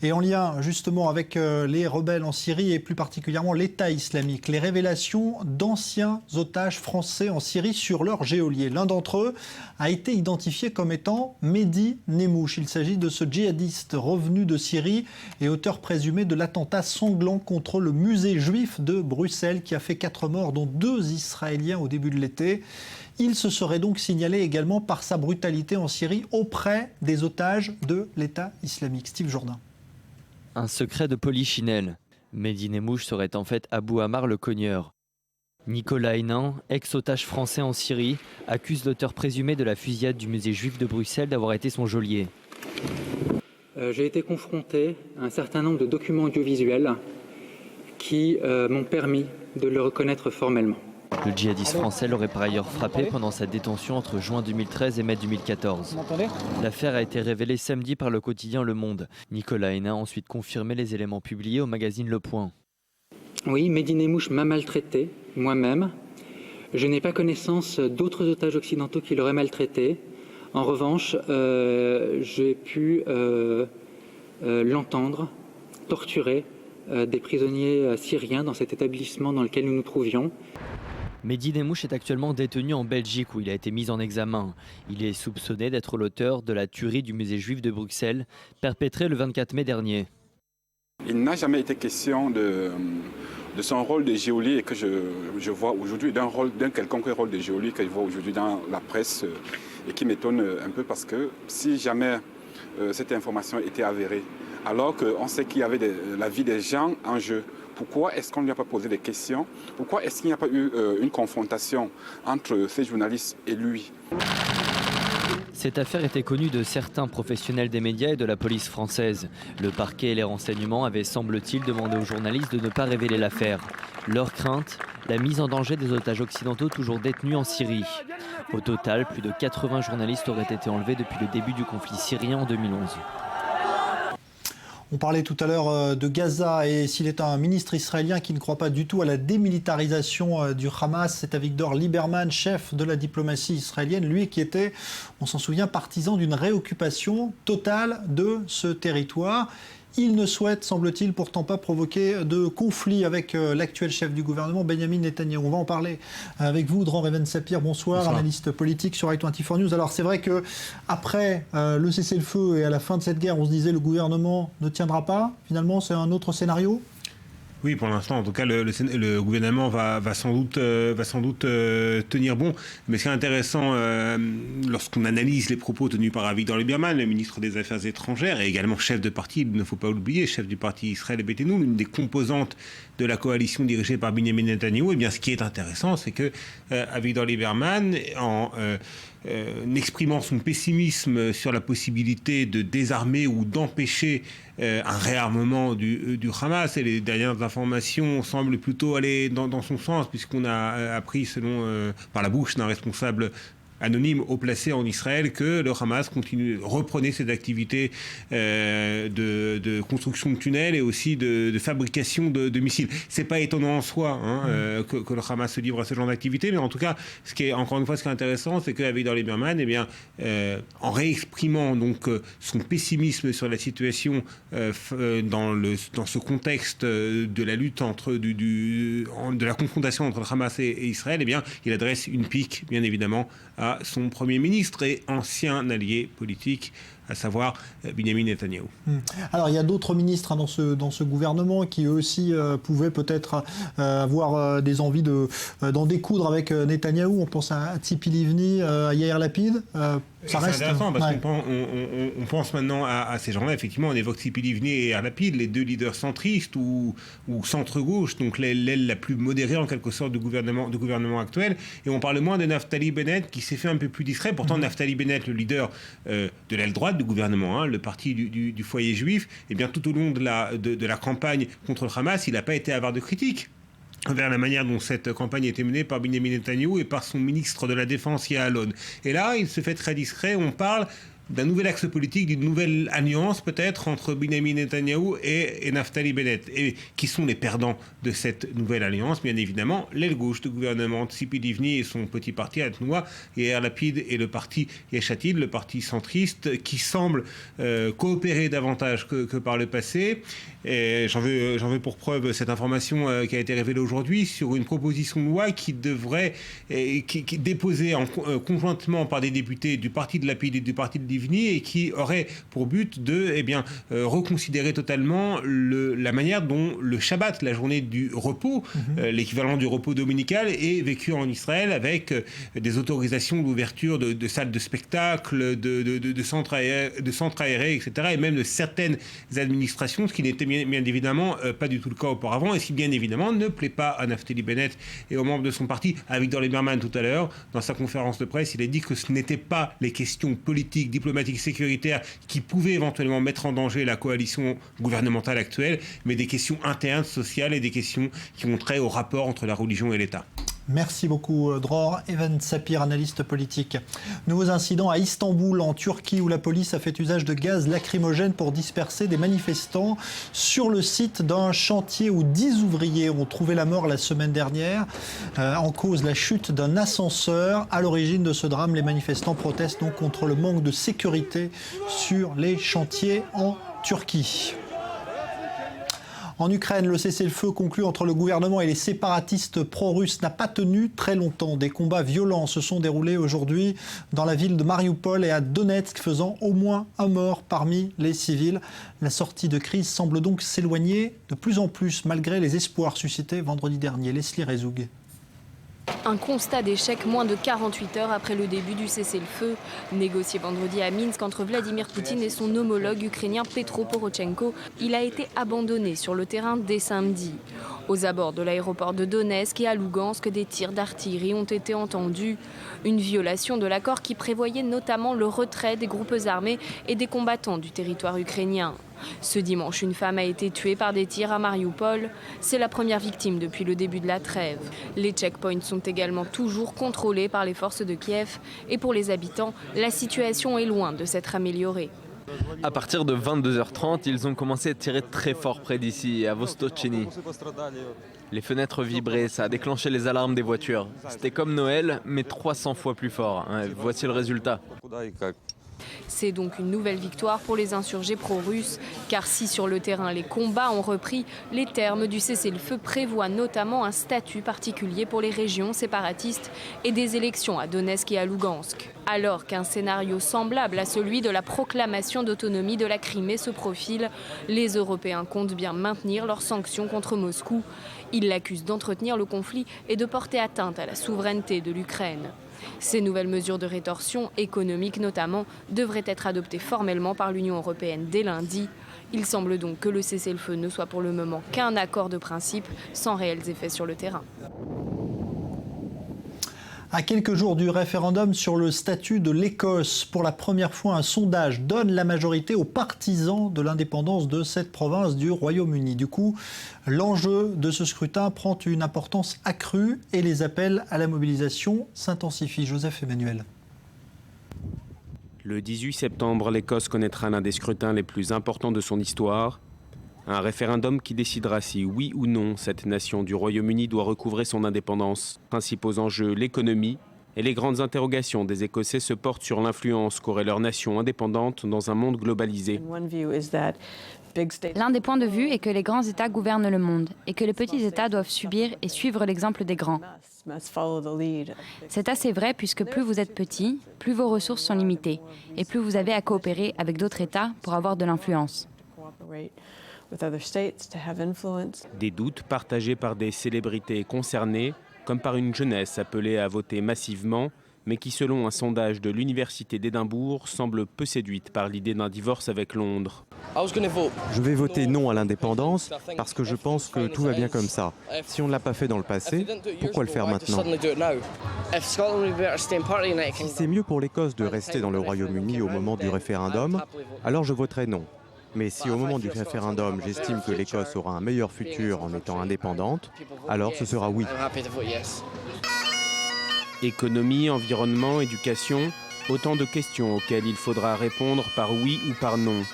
Et en lien justement avec les rebelles en Syrie et plus particulièrement l'État islamique, les révélations d'anciens otages français en Syrie sur leur geôlier. L'un d'entre eux a été identifié comme étant Mehdi Nemmouche. Il s'agit de ce djihadiste revenu de Syrie et auteur présumé de l'attentat sanglant contre le musée juif de Bruxelles qui a fait 4 morts, dont 2 Israéliens au début de l'été. Il se serait donc signalé également par sa brutalité en Syrie auprès des otages de l'État islamique. Steve Jourdain. Un secret de Polichinelle. Mehdi Nemmouche serait en fait Abou Ammar le cogneur. Nicolas Hénin, ex-otage français en Syrie, accuse l'auteur présumé de la fusillade du musée juif de Bruxelles d'avoir été son geôlier. J'ai été confronté à un certain nombre de documents audiovisuels qui m'ont permis de le reconnaître formellement. Le djihadiste français l'aurait par ailleurs frappé pendant sa détention entre juin 2013 et mai 2014. L'affaire a été révélée samedi par le quotidien Le Monde. Nicolas Hénin a ensuite confirmé les éléments publiés au magazine Le Point. Oui, Mehdi Nemmouche m'a maltraité, moi-même. Je n'ai pas connaissance d'autres otages occidentaux qui l'auraient maltraité. En revanche, j'ai pu l'entendre torturer des prisonniers syriens dans cet établissement dans lequel nous nous trouvions. Mehdi Nemmouche est actuellement détenu en Belgique où il a été mis en examen. Il est soupçonné d'être l'auteur de la tuerie du musée juif de Bruxelles, perpétrée le 24 mai dernier. Il n'a jamais été question de son rôle de geôlier que je vois aujourd'hui, d'un quelconque rôle de geôlier que je vois aujourd'hui dans la presse et qui m'étonne un peu parce que si jamais cette information était avérée, alors qu'on sait qu'il y avait la vie des gens en jeu, pourquoi est-ce qu'on ne lui a pas posé des questions? Pourquoi est-ce qu'il n'y a pas eu une confrontation entre ces journalistes et lui? Cette affaire était connue de certains professionnels des médias et de la police française. Le parquet et les renseignements avaient, semble-t-il, demandé aux journalistes de ne pas révéler l'affaire. Leur crainte, la mise en danger des otages occidentaux toujours détenus en Syrie. Au total, plus de 80 journalistes auraient été enlevés depuis le début du conflit syrien en 2011. On parlait tout à l'heure de Gaza et s'il est un ministre israélien qui ne croit pas du tout à la démilitarisation du Hamas, c'est Avigdor Lieberman, chef de la diplomatie israélienne, lui qui était, on s'en souvient, partisan d'une réoccupation totale de ce territoire. Il ne souhaite, semble-t-il, pourtant pas provoquer de conflit avec l'actuel chef du gouvernement, Benjamin Netanyahou. On va en parler avec vous, Dran Reven-Sapir. Bonsoir, analyste politique sur I24 News. Alors c'est vrai qu'après le cessez-le-feu et à la fin de cette guerre, on se disait le gouvernement ne tiendra pas. Finalement, c'est un autre scénario ? Oui, pour l'instant, en tout cas, le gouvernement va sans doute tenir bon. Mais ce qui est intéressant, lorsqu'on analyse les propos tenus par Avigdor Lieberman, le ministre des Affaires étrangères, et également chef de parti, il ne faut pas l'oublier, chef du parti Israël Beitenou, l'une des composantes de la coalition dirigée par Benjamin Netanyahou, eh bien, ce qui est intéressant, c'est que Avigdor Lieberman, en exprimant son pessimisme sur la possibilité de désarmer ou d'empêcher un réarmement du Hamas, et les dernières informations semblent plutôt aller dans son sens, puisqu'on a appris par la bouche d'un responsable anonyme haut placé en Israël que le Hamas reprenait ses activités de construction de tunnels et aussi de fabrication de missiles. C'est pas étonnant en soi que le Hamas se livre à ce genre d'activité, mais en tout cas, ce qui est intéressant, c'est qu'Avigdor Lieberman, en réexprimant donc son pessimisme sur la situation dans ce contexte de la lutte de la confrontation entre le Hamas et Israël, il adresse une pique, bien évidemment, à son Premier ministre et ancien allié politique, à savoir Benjamin Netanyahou. Alors il y a d'autres ministres dans ce gouvernement qui eux aussi pouvaient peut-être avoir des envies d'en découdre avec Netanyahou. On pense à Tzipi Livni, à Yair Lapid. C'est intéressant parce qu'on pense maintenant à ces gens-là. Effectivement, on évoque Tzipi Livni et Yair Lapid, les deux leaders centristes ou centre-gauche, donc l'aile la plus modérée en quelque sorte du gouvernement actuel. Et on parle moins de Naftali Bennett qui s'est fait un peu plus discret. Pourtant, Naftali Bennett, le leader de l'aile droite du gouvernement, le parti du foyer juif, tout au long de la campagne contre le Hamas, il n'a pas été avare de critiques vers la manière dont cette campagne a été menée par Benjamin Netanyahou et par son ministre de la Défense, Ya'alon. Et là, il se fait très discret, on parle d'un nouvel axe politique, d'une nouvelle alliance peut-être entre Benjamin Netanyahou et Naftali Bennett. Et qui sont les perdants de cette nouvelle alliance? Bien évidemment, l'aile gauche du gouvernement, Tzipi Livni et son petit parti Atnoua, et Yair Lapid et le parti Yesh Atid, le parti centriste, qui semble coopérer davantage que par le passé. Et j'en veux pour preuve cette information qui a été révélée aujourd'hui sur une proposition de loi qui devrait qui est déposée conjointement par des députés du parti de Lapid et du parti de Livni Livni et qui aurait pour but de reconsidérer totalement la manière dont le Shabbat, la journée du repos, l'équivalent du repos dominical, est vécu en Israël avec des autorisations d'ouverture de salles de spectacle, de centres aérés, etc. et même de certaines administrations, ce qui n'était bien évidemment pas du tout le cas auparavant et ce qui bien évidemment ne plaît pas à Naftali Bennett et aux membres de son parti. Avigdor Lieberman tout à l'heure, dans sa conférence de presse, il a dit que ce n'était pas les questions politiques, diplomatiques, sécuritaires qui pouvaient éventuellement mettre en danger la coalition gouvernementale actuelle, mais des questions internes, sociales et des questions qui ont trait au rapport entre la religion et l'État. Merci beaucoup, Dror. Evan Sapir, analyste politique. Nouveaux incidents à Istanbul, en Turquie, où la police a fait usage de gaz lacrymogène pour disperser des manifestants sur le site d'un chantier où 10 ouvriers ont trouvé la mort la semaine dernière. En cause, la chute d'un ascenseur. À l'origine de ce drame, les manifestants protestent donc contre le manque de sécurité sur les chantiers en Turquie. En Ukraine, le cessez-le-feu conclu entre le gouvernement et les séparatistes pro-russes n'a pas tenu très longtemps. Des combats violents se sont déroulés aujourd'hui dans la ville de Mariupol et à Donetsk, faisant au moins un mort parmi les civils. La sortie de crise semble donc s'éloigner de plus en plus, malgré les espoirs suscités vendredi dernier. Leslie Rezoug. Un constat d'échec moins de 48 heures après le début du cessez-le-feu, négocié vendredi à Minsk entre Vladimir Poutine et son homologue ukrainien Petro Porochenko. Il a été abandonné sur le terrain dès samedi. Aux abords de l'aéroport de Donetsk et à Lugansk, des tirs d'artillerie ont été entendus. Une violation de l'accord qui prévoyait notamment le retrait des groupes armés et des combattants du territoire ukrainien. Ce dimanche, une femme a été tuée par des tirs à Mariupol. C'est la première victime depuis le début de la trêve. Les checkpoints sont également toujours contrôlés par les forces de Kiev. Et pour les habitants, la situation est loin de s'être améliorée. À partir de 22h30, ils ont commencé à tirer très fort près d'ici, à Vostochny. Les fenêtres vibraient, ça a déclenché les alarmes des voitures. C'était comme Noël, mais 300 fois plus fort. Voici le résultat. C'est donc une nouvelle victoire pour les insurgés pro-russes, car si sur le terrain les combats ont repris, les termes du cessez-le-feu prévoient notamment un statut particulier pour les régions séparatistes et des élections à Donetsk et à Lugansk. Alors qu'un scénario semblable à celui de la proclamation d'autonomie de la Crimée se profile, les Européens comptent bien maintenir leurs sanctions contre Moscou. Ils l'accusent d'entretenir le conflit et de porter atteinte à la souveraineté de l'Ukraine. Ces nouvelles mesures de rétorsion, économiques notamment, devraient être adoptées formellement par l'Union européenne dès lundi. Il semble donc que le cessez-le-feu ne soit pour le moment qu'un accord de principe, sans réels effets sur le terrain. À quelques jours du référendum sur le statut de l'Écosse, pour la première fois, un sondage donne la majorité aux partisans de l'indépendance de cette province du Royaume-Uni. Du coup, l'enjeu de ce scrutin prend une importance accrue et les appels à la mobilisation s'intensifient. Joseph Emmanuel. Le 18 septembre, l'Écosse connaîtra l'un des scrutins les plus importants de son histoire. Un référendum qui décidera si, oui ou non, cette nation du Royaume-Uni doit recouvrer son indépendance. Principaux enjeux, l'économie et les grandes interrogations des Écossais se portent sur l'influence qu'aurait leur nation indépendante dans un monde globalisé. L'un des points de vue est que les grands États gouvernent le monde et que les petits États doivent subir et suivre l'exemple des grands. C'est assez vrai puisque plus vous êtes petit, plus vos ressources sont limitées et plus vous avez à coopérer avec d'autres États pour avoir de l'influence. Des doutes partagés par des célébrités concernées, comme par une jeunesse appelée à voter massivement, mais qui, selon un sondage de l'Université d'Édimbourg, semble peu séduite par l'idée d'un divorce avec Londres. Je vais voter non à l'indépendance parce que je pense que tout va bien comme ça. Si on ne l'a pas fait dans le passé, pourquoi le faire maintenant ? Si c'est mieux pour l'Écosse de rester dans le Royaume-Uni au moment du référendum, alors je voterai non. Mais si au moment du référendum, j'estime que l'Écosse aura un meilleur futur en étant indépendante, alors ce sera oui. Économie, environnement, éducation, autant de questions auxquelles il faudra répondre par oui ou par non.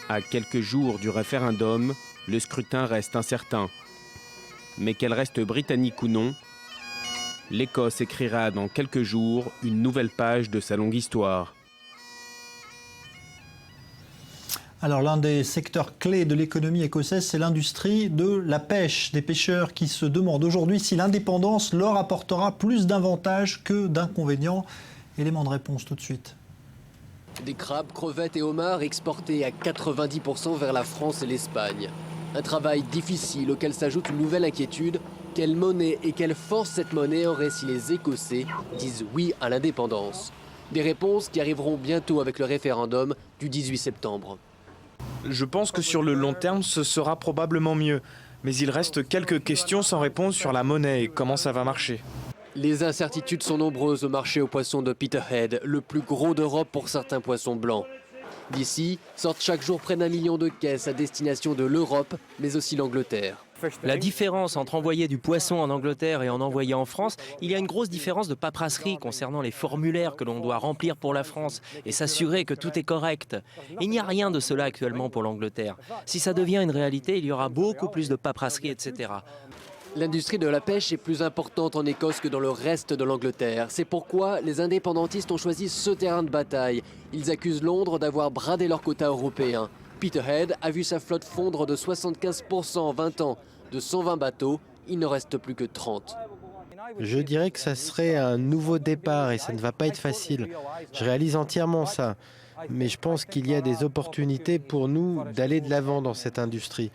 À quelques jours du référendum, le scrutin reste incertain. Mais qu'elle reste britannique ou non, l'Écosse écrira dans quelques jours une nouvelle page de sa longue histoire. Alors l'un des secteurs clés de l'économie écossaise, c'est l'industrie de la pêche. Des pêcheurs qui se demandent aujourd'hui si l'indépendance leur apportera plus d'avantages que d'inconvénients. Élément de réponse tout de suite. Des crabes, crevettes et homards exportés à 90% vers la France et l'Espagne. Un travail difficile auquel s'ajoute une nouvelle inquiétude. Quelle monnaie et quelle force cette monnaie aurait si les Écossais disent oui à l'indépendance? Des réponses qui arriveront bientôt avec le référendum du 18 septembre. Je pense que sur le long terme, ce sera probablement mieux. Mais il reste quelques questions sans réponse sur la monnaie et comment ça va marcher. Les incertitudes sont nombreuses au marché aux poissons de Peterhead, le plus gros d'Europe pour certains poissons blancs. D'ici sortent chaque jour près d'1 million de caisses à destination de l'Europe, mais aussi l'Angleterre. La différence entre envoyer du poisson en Angleterre et en envoyer en France, il y a une grosse différence de paperasserie concernant les formulaires que l'on doit remplir pour la France et s'assurer que tout est correct. Il n'y a rien de cela actuellement pour l'Angleterre. Si ça devient une réalité, il y aura beaucoup plus de paperasserie, etc. L'industrie de la pêche est plus importante en Écosse que dans le reste de l'Angleterre. C'est pourquoi les indépendantistes ont choisi ce terrain de bataille. Ils accusent Londres d'avoir bradé leur quota européen. Peterhead a vu sa flotte fondre de 75% en 20 ans. De 120 bateaux, il ne reste plus que 30. Je dirais que ça serait un nouveau départ et ça ne va pas être facile. Je réalise entièrement ça. Mais je pense qu'il y a des opportunités pour nous d'aller de l'avant dans cette industrie.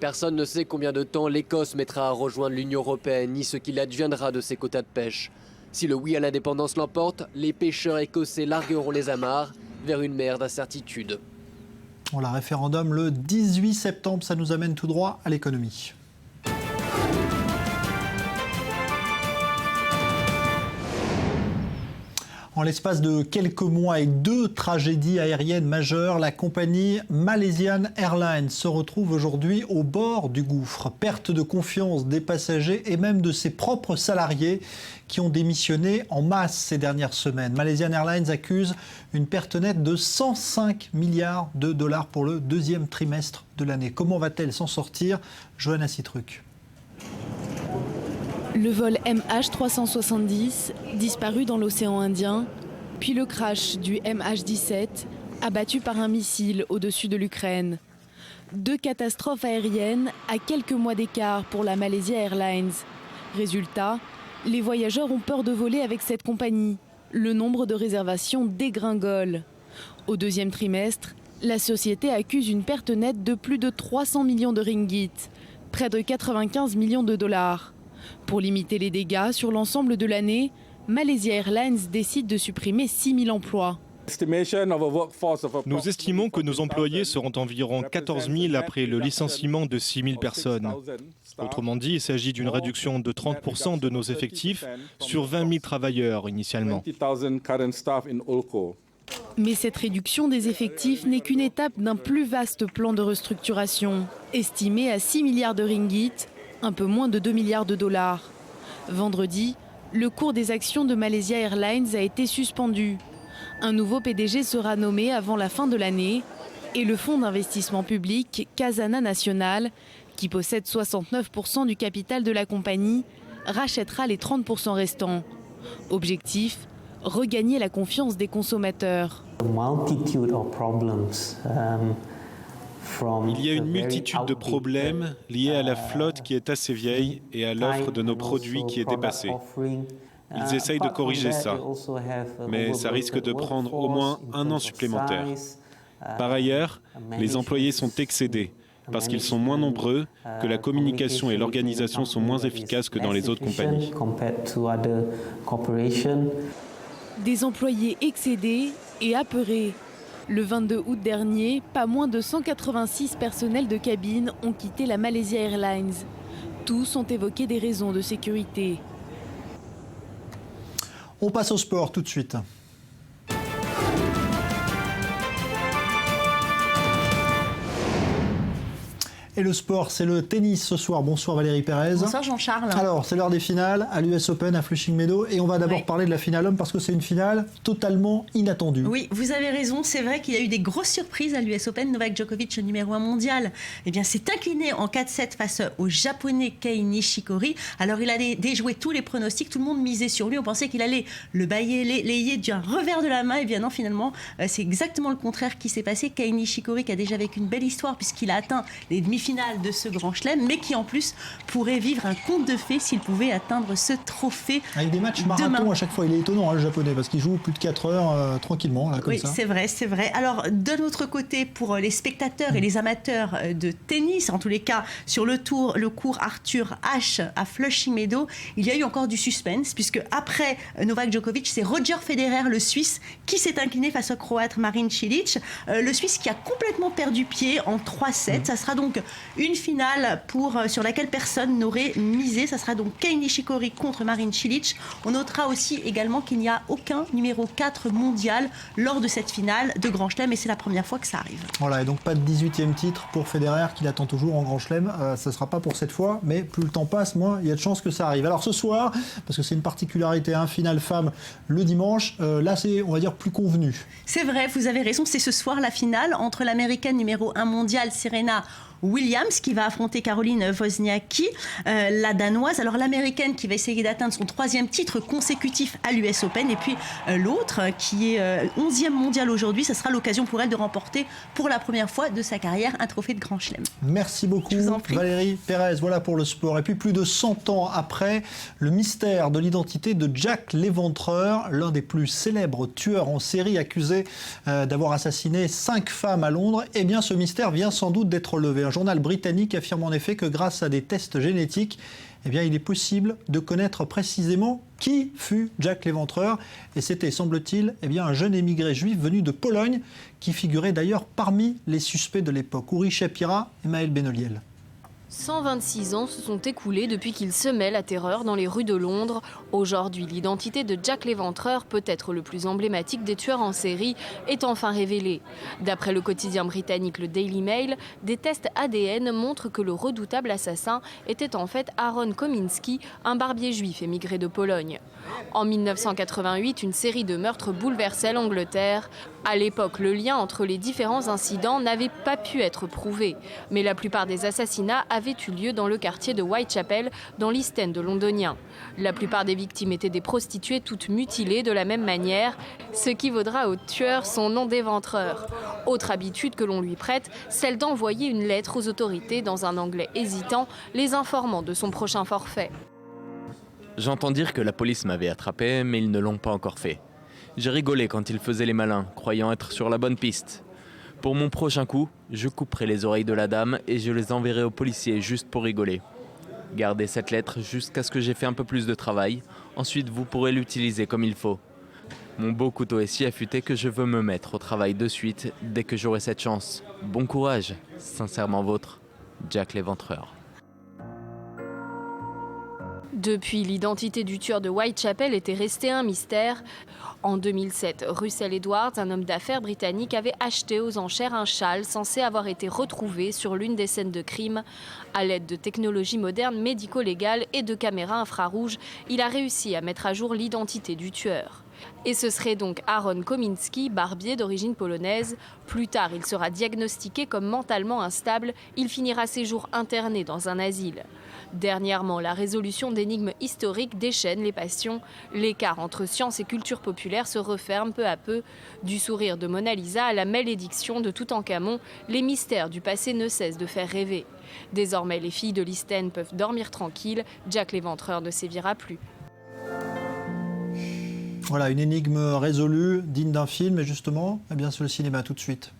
Personne ne sait combien de temps l'Écosse mettra à rejoindre l'Union européenne, ni ce qu'il adviendra de ses quotas de pêche. Si le oui à l'indépendance l'emporte, les pêcheurs écossais largueront les amarres vers une mer d'incertitude. Voilà, référendum le 18 septembre, ça nous amène tout droit à l'économie. En l'espace de quelques mois et 2 tragédies aériennes majeures, la compagnie Malaysian Airlines se retrouve aujourd'hui au bord du gouffre. Perte de confiance des passagers et même de ses propres salariés qui ont démissionné en masse ces dernières semaines. Malaysian Airlines accuse une perte nette de 105 milliards de dollars pour le 2e trimestre de l'année. Comment va-t-elle s'en sortir? Johanna Citruc. Le vol MH370, disparu dans l'océan Indien, puis le crash du MH17, abattu par un missile au-dessus de l'Ukraine. 2 catastrophes aériennes à quelques mois d'écart pour la Malaysia Airlines. Résultat, les voyageurs ont peur de voler avec cette compagnie. Le nombre de réservations dégringole. Au 2e trimestre, la société accuse une perte nette de plus de 300 millions de ringgit, près de 95 millions de dollars. Pour limiter les dégâts sur l'ensemble de l'année, Malaysia Airlines décide de supprimer 6 000 emplois. Nous estimons que nos employés seront environ 14 000 après le licenciement de 6 000 personnes. Autrement dit, il s'agit d'une réduction de 30% de nos effectifs sur 20 000 travailleurs initialement. Mais cette réduction des effectifs n'est qu'une étape d'un plus vaste plan de restructuration, estimé à 6 milliards de ringgit, un peu moins de 2 milliards de dollars. Vendredi, le cours des actions de Malaysia Airlines a été suspendu. Un nouveau PDG sera nommé avant la fin de l'année et le fonds d'investissement public Khazanah Nasional, qui possède 69% du capital de la compagnie, rachètera les 30% restants. Objectif, regagner la confiance des consommateurs. Il y a une multitude de problèmes liés à la flotte qui est assez vieille et à l'offre de nos produits qui est dépassée. Ils essayent de corriger ça, mais ça risque de prendre au moins 1 an supplémentaire. Par ailleurs, les employés sont excédés parce qu'ils sont moins nombreux, que la communication et l'organisation sont moins efficaces que dans les autres compagnies. Des employés excédés et apeurés. Le 22 août dernier, pas moins de 186 personnels de cabine ont quitté la Malaysia Airlines. Tous ont évoqué des raisons de sécurité. On passe au sport tout de suite. Et le sport, c'est le tennis ce soir. Bonsoir Valérie Pérez. Bonsoir Jean-Charles. Alors, c'est l'heure des finales à l'US Open à Flushing Meadows. Et on va d'abord parler de la finale homme parce que c'est une finale totalement inattendue. Oui, vous avez raison. C'est vrai qu'il y a eu des grosses surprises à l'US Open. Novak Djokovic, le numéro 1 mondial, s'est incliné en 4-7 face au japonais Kei Nishikori. Alors, il a déjoué tous les pronostics. Tout le monde misait sur lui. On pensait qu'il allait le bailler, l'ayer d'un revers de la main. Et bien non, finalement, c'est exactement le contraire qui s'est passé. Kei Nishikori qui a déjà vécu une belle histoire puisqu'il a atteint les demi-finales finale de ce Grand Chelem, mais qui en plus pourrait vivre un conte de fées s'il pouvait atteindre ce trophée. Avec des matchs marathon à chaque fois, il est étonnant le japonais parce qu'il joue plus de 4 heures tranquillement là, comme ça. Oui, c'est vrai. Alors de l'autre côté, pour les spectateurs et les amateurs de tennis, en tous les cas sur le cours Arthur Ashe à Flushing Meadow, il y a eu encore du suspense puisque après Novak Djokovic, c'est Roger Federer, le Suisse, qui s'est incliné face au Croate Marin Cilic. Le Suisse qui a complètement perdu pied en 3-7. Ça sera donc une finale sur laquelle personne n'aurait misé. Ça sera donc Kei Nishikori contre Marin Cilic. On notera aussi également qu'il n'y a aucun numéro 4 mondial lors de cette finale de Grand Chelem et c'est la première fois que ça arrive. Voilà, et donc pas de 18e titre pour Federer qui l'attend toujours en Grand Chelem. Ça ne sera pas pour cette fois, mais plus le temps passe, moins il y a de chances que ça arrive. Alors ce soir, parce que c'est une particularité, finale femme le dimanche, là c'est, on va dire, plus convenu. C'est vrai, vous avez raison, c'est ce soir la finale entre l'américaine numéro 1 mondiale Serena Williams qui va affronter Caroline Wozniacki, la danoise. Alors l'américaine qui va essayer d'atteindre son 3e titre consécutif à l'US Open et puis l'autre qui est 11e mondiale aujourd'hui. Ça sera l'occasion pour elle de remporter pour la première fois de sa carrière un trophée de Grand Chelem. Merci beaucoup Valérie Pérez. Voilà pour le sport. Et puis plus de 100 ans après, le mystère de l'identité de Jack l'Éventreur, l'un des plus célèbres tueurs en série accusé d'avoir assassiné 5 femmes à Londres, eh bien ce mystère vient sans doute d'être levé. Un journal britannique affirme en effet que grâce à des tests génétiques, eh bien, il est possible de connaître précisément qui fut Jack l'Éventreur. Et c'était, semble-t-il, eh bien, un jeune émigré juif venu de Pologne qui figurait d'ailleurs parmi les suspects de l'époque. Uri Shapira et Maël Benoliel. 126 ans se sont écoulés depuis qu'il semait la terreur dans les rues de Londres. Aujourd'hui, l'identité de Jack l'Éventreur, peut-être le plus emblématique des tueurs en série, est enfin révélée. D'après le quotidien britannique le Daily Mail, des tests ADN montrent que le redoutable assassin était en fait Aaron Kominski, un barbier juif émigré de Pologne. En 1988, une série de meurtres bouleversait l'Angleterre. À l'époque, le lien entre les différents incidents n'avait pas pu être prouvé. Mais la plupart des assassinats avaient eu lieu dans le quartier de Whitechapel, dans l'East End londonien. La plupart des victimes étaient des prostituées toutes mutilées de la même manière, ce qui vaudra au tueur son nom d'éventreur. Autre habitude que l'on lui prête, celle d'envoyer une lettre aux autorités dans un anglais hésitant, les informant de son prochain forfait. J'entends dire que la police m'avait attrapé, mais ils ne l'ont pas encore fait. J'ai rigolé quand ils faisaient les malins, croyant être sur la bonne piste. Pour mon prochain coup, je couperai les oreilles de la dame et je les enverrai aux policiers juste pour rigoler. Gardez cette lettre jusqu'à ce que j'ai fait un peu plus de travail. Ensuite, vous pourrez l'utiliser comme il faut. Mon beau couteau est si affûté que je veux me mettre au travail de suite dès que j'aurai cette chance. Bon courage, sincèrement vôtre, Jack l'Éventreur. Depuis, l'identité du tueur de Whitechapel était restée un mystère. En 2007, Russell Edwards, un homme d'affaires britannique, avait acheté aux enchères un châle censé avoir été retrouvé sur l'une des scènes de crime. À l'aide de technologies modernes médico-légales et de caméras infrarouges, il a réussi à mettre à jour l'identité du tueur. Et ce serait donc Aaron Kominski, barbier d'origine polonaise. Plus tard, il sera diagnostiqué comme mentalement instable. Il finira ses jours interné dans un asile. Dernièrement, la résolution d'énigmes historiques déchaîne les passions. L'écart entre science et culture populaire se referme peu à peu. Du sourire de Mona Lisa à la malédiction de Toutankhamon, les mystères du passé ne cessent de faire rêver. Désormais, les filles de l'East End peuvent dormir tranquilles. Jack l'Éventreur ne sévira plus. Voilà, une énigme résolue, digne d'un film, et justement, eh bien, c'est le cinéma tout de suite.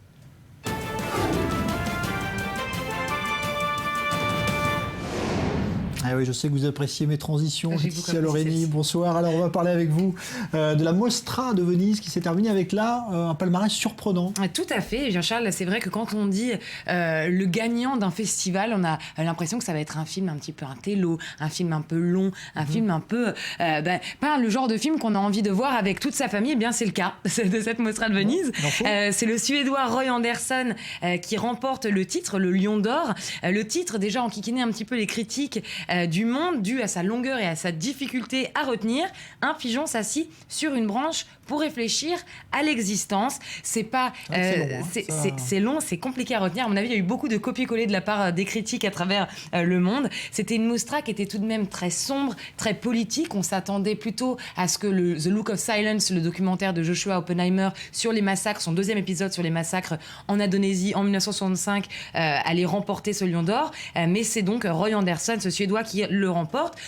Ah oui, je sais que vous appréciez mes transitions. Laetitia Lorény, bonsoir. Alors, on va parler avec vous de la Mostra de Venise qui s'est terminée avec là un palmarès surprenant. Tout à fait, Jean-Charles. C'est vrai que quand on dit le gagnant d'un festival, on a l'impression que ça va être un film un petit peu intello, un film un peu long, un film un peu... pas le genre de film qu'on a envie de voir avec toute sa famille. Eh bien, c'est le cas de cette Mostra de Venise. C'est le Suédois Roy Andersson qui remporte le titre, le Lion d'Or. Le titre, déjà, enquiquinait un petit peu les critiques du monde dû à sa longueur et à sa difficulté à retenir. Un pigeon s'assit sur une branche pour réfléchir à l'existence. C'est pas, c'est long, c'est compliqué à retenir. À mon avis, il y a eu beaucoup de copier-coller de la part des critiques à travers le monde. C'était une mostra qui était tout de même très sombre, très politique. On s'attendait plutôt à ce que The Look of Silence, le documentaire de Joshua Oppenheimer sur les massacres, son deuxième épisode sur les massacres en Indonésie en 1965, allait remporter ce Lion d'Or. Mais c'est donc Roy Andersson, ce Suédois, qui le remporte.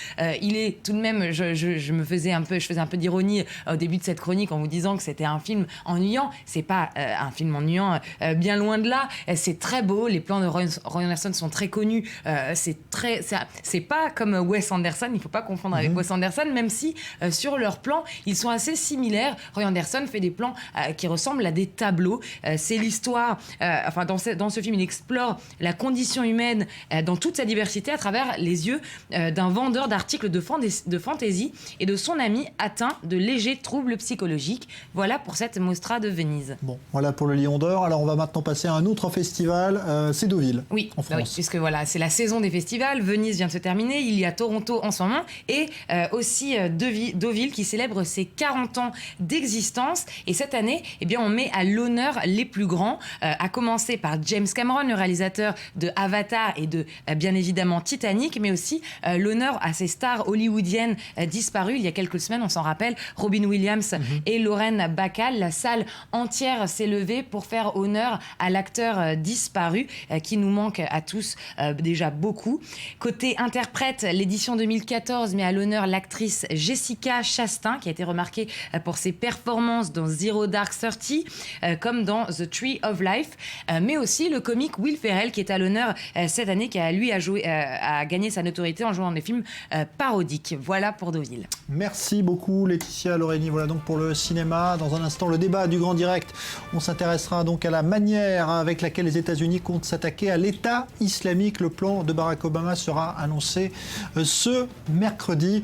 Il est tout de même, je faisais un peu d'ironie au début de cette chronique en vous disant que c'était un film ennuyant. C'est pas un film ennuyant, bien loin de là. C'est très beau, les plans de Roy Andersson sont très connus. C'est pas comme Wes Anderson, il faut pas confondre avec Wes Anderson, même si sur leurs plans, ils sont assez similaires. Roy Andersson fait des plans qui ressemblent à des tableaux. C'est l'histoire, dans ce film, il explore la condition humaine dans toute sa diversité à travers les yeux d'un vendeur d'articles de fantaisie et de son ami atteint de légers troubles psychologiques. Voilà pour cette Mostra de Venise. Bon, voilà pour le Lion d'Or. Alors on va maintenant passer à un autre festival, c'est Deauville, en France. Oui, puisque voilà, c'est la saison des festivals. Venise vient de se terminer. Il y a Toronto en ce moment et aussi Deauville qui célèbre ses 40 ans d'existence. Et cette année, on met à l'honneur les plus grands, à commencer par James Cameron, le réalisateur de Avatar et de bien évidemment Titanic, mais aussi l'honneur à ces stars hollywoodiennes disparues il y a quelques semaines, on s'en rappelle, Robin Williams et Lauren Bacall. La salle entière s'est levée pour faire honneur à l'acteur disparu qui nous manque à tous déjà beaucoup. Côté interprète, l'édition 2014 met à l'honneur l'actrice Jessica Chastain qui a été remarquée pour ses performances dans Zero Dark Thirty comme dans The Tree of Life, mais aussi le comique Will Ferrell qui est à l'honneur cette année, qui a gagné sa notoriété en jouant dans des films parodiques. Voilà pour Deauville. Merci beaucoup Laetitia Lorénie. Voilà donc pour le cinéma. Dans un instant, le débat du Grand Direct. On s'intéressera donc à la manière avec laquelle les États-Unis comptent s'attaquer à l'État islamique. Le plan de Barack Obama sera annoncé ce mercredi.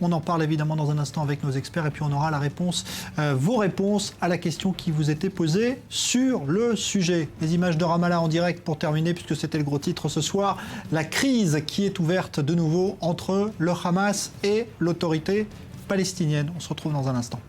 On en parle évidemment dans un instant avec nos experts et puis on aura vos réponses à la question qui vous était posée sur le sujet. Les images de Ramallah en direct pour terminer, puisque c'était le gros titre ce soir. La crise qui est ouverte de nouveau entre le Hamas et l'autorité palestinienne. On se retrouve dans un instant.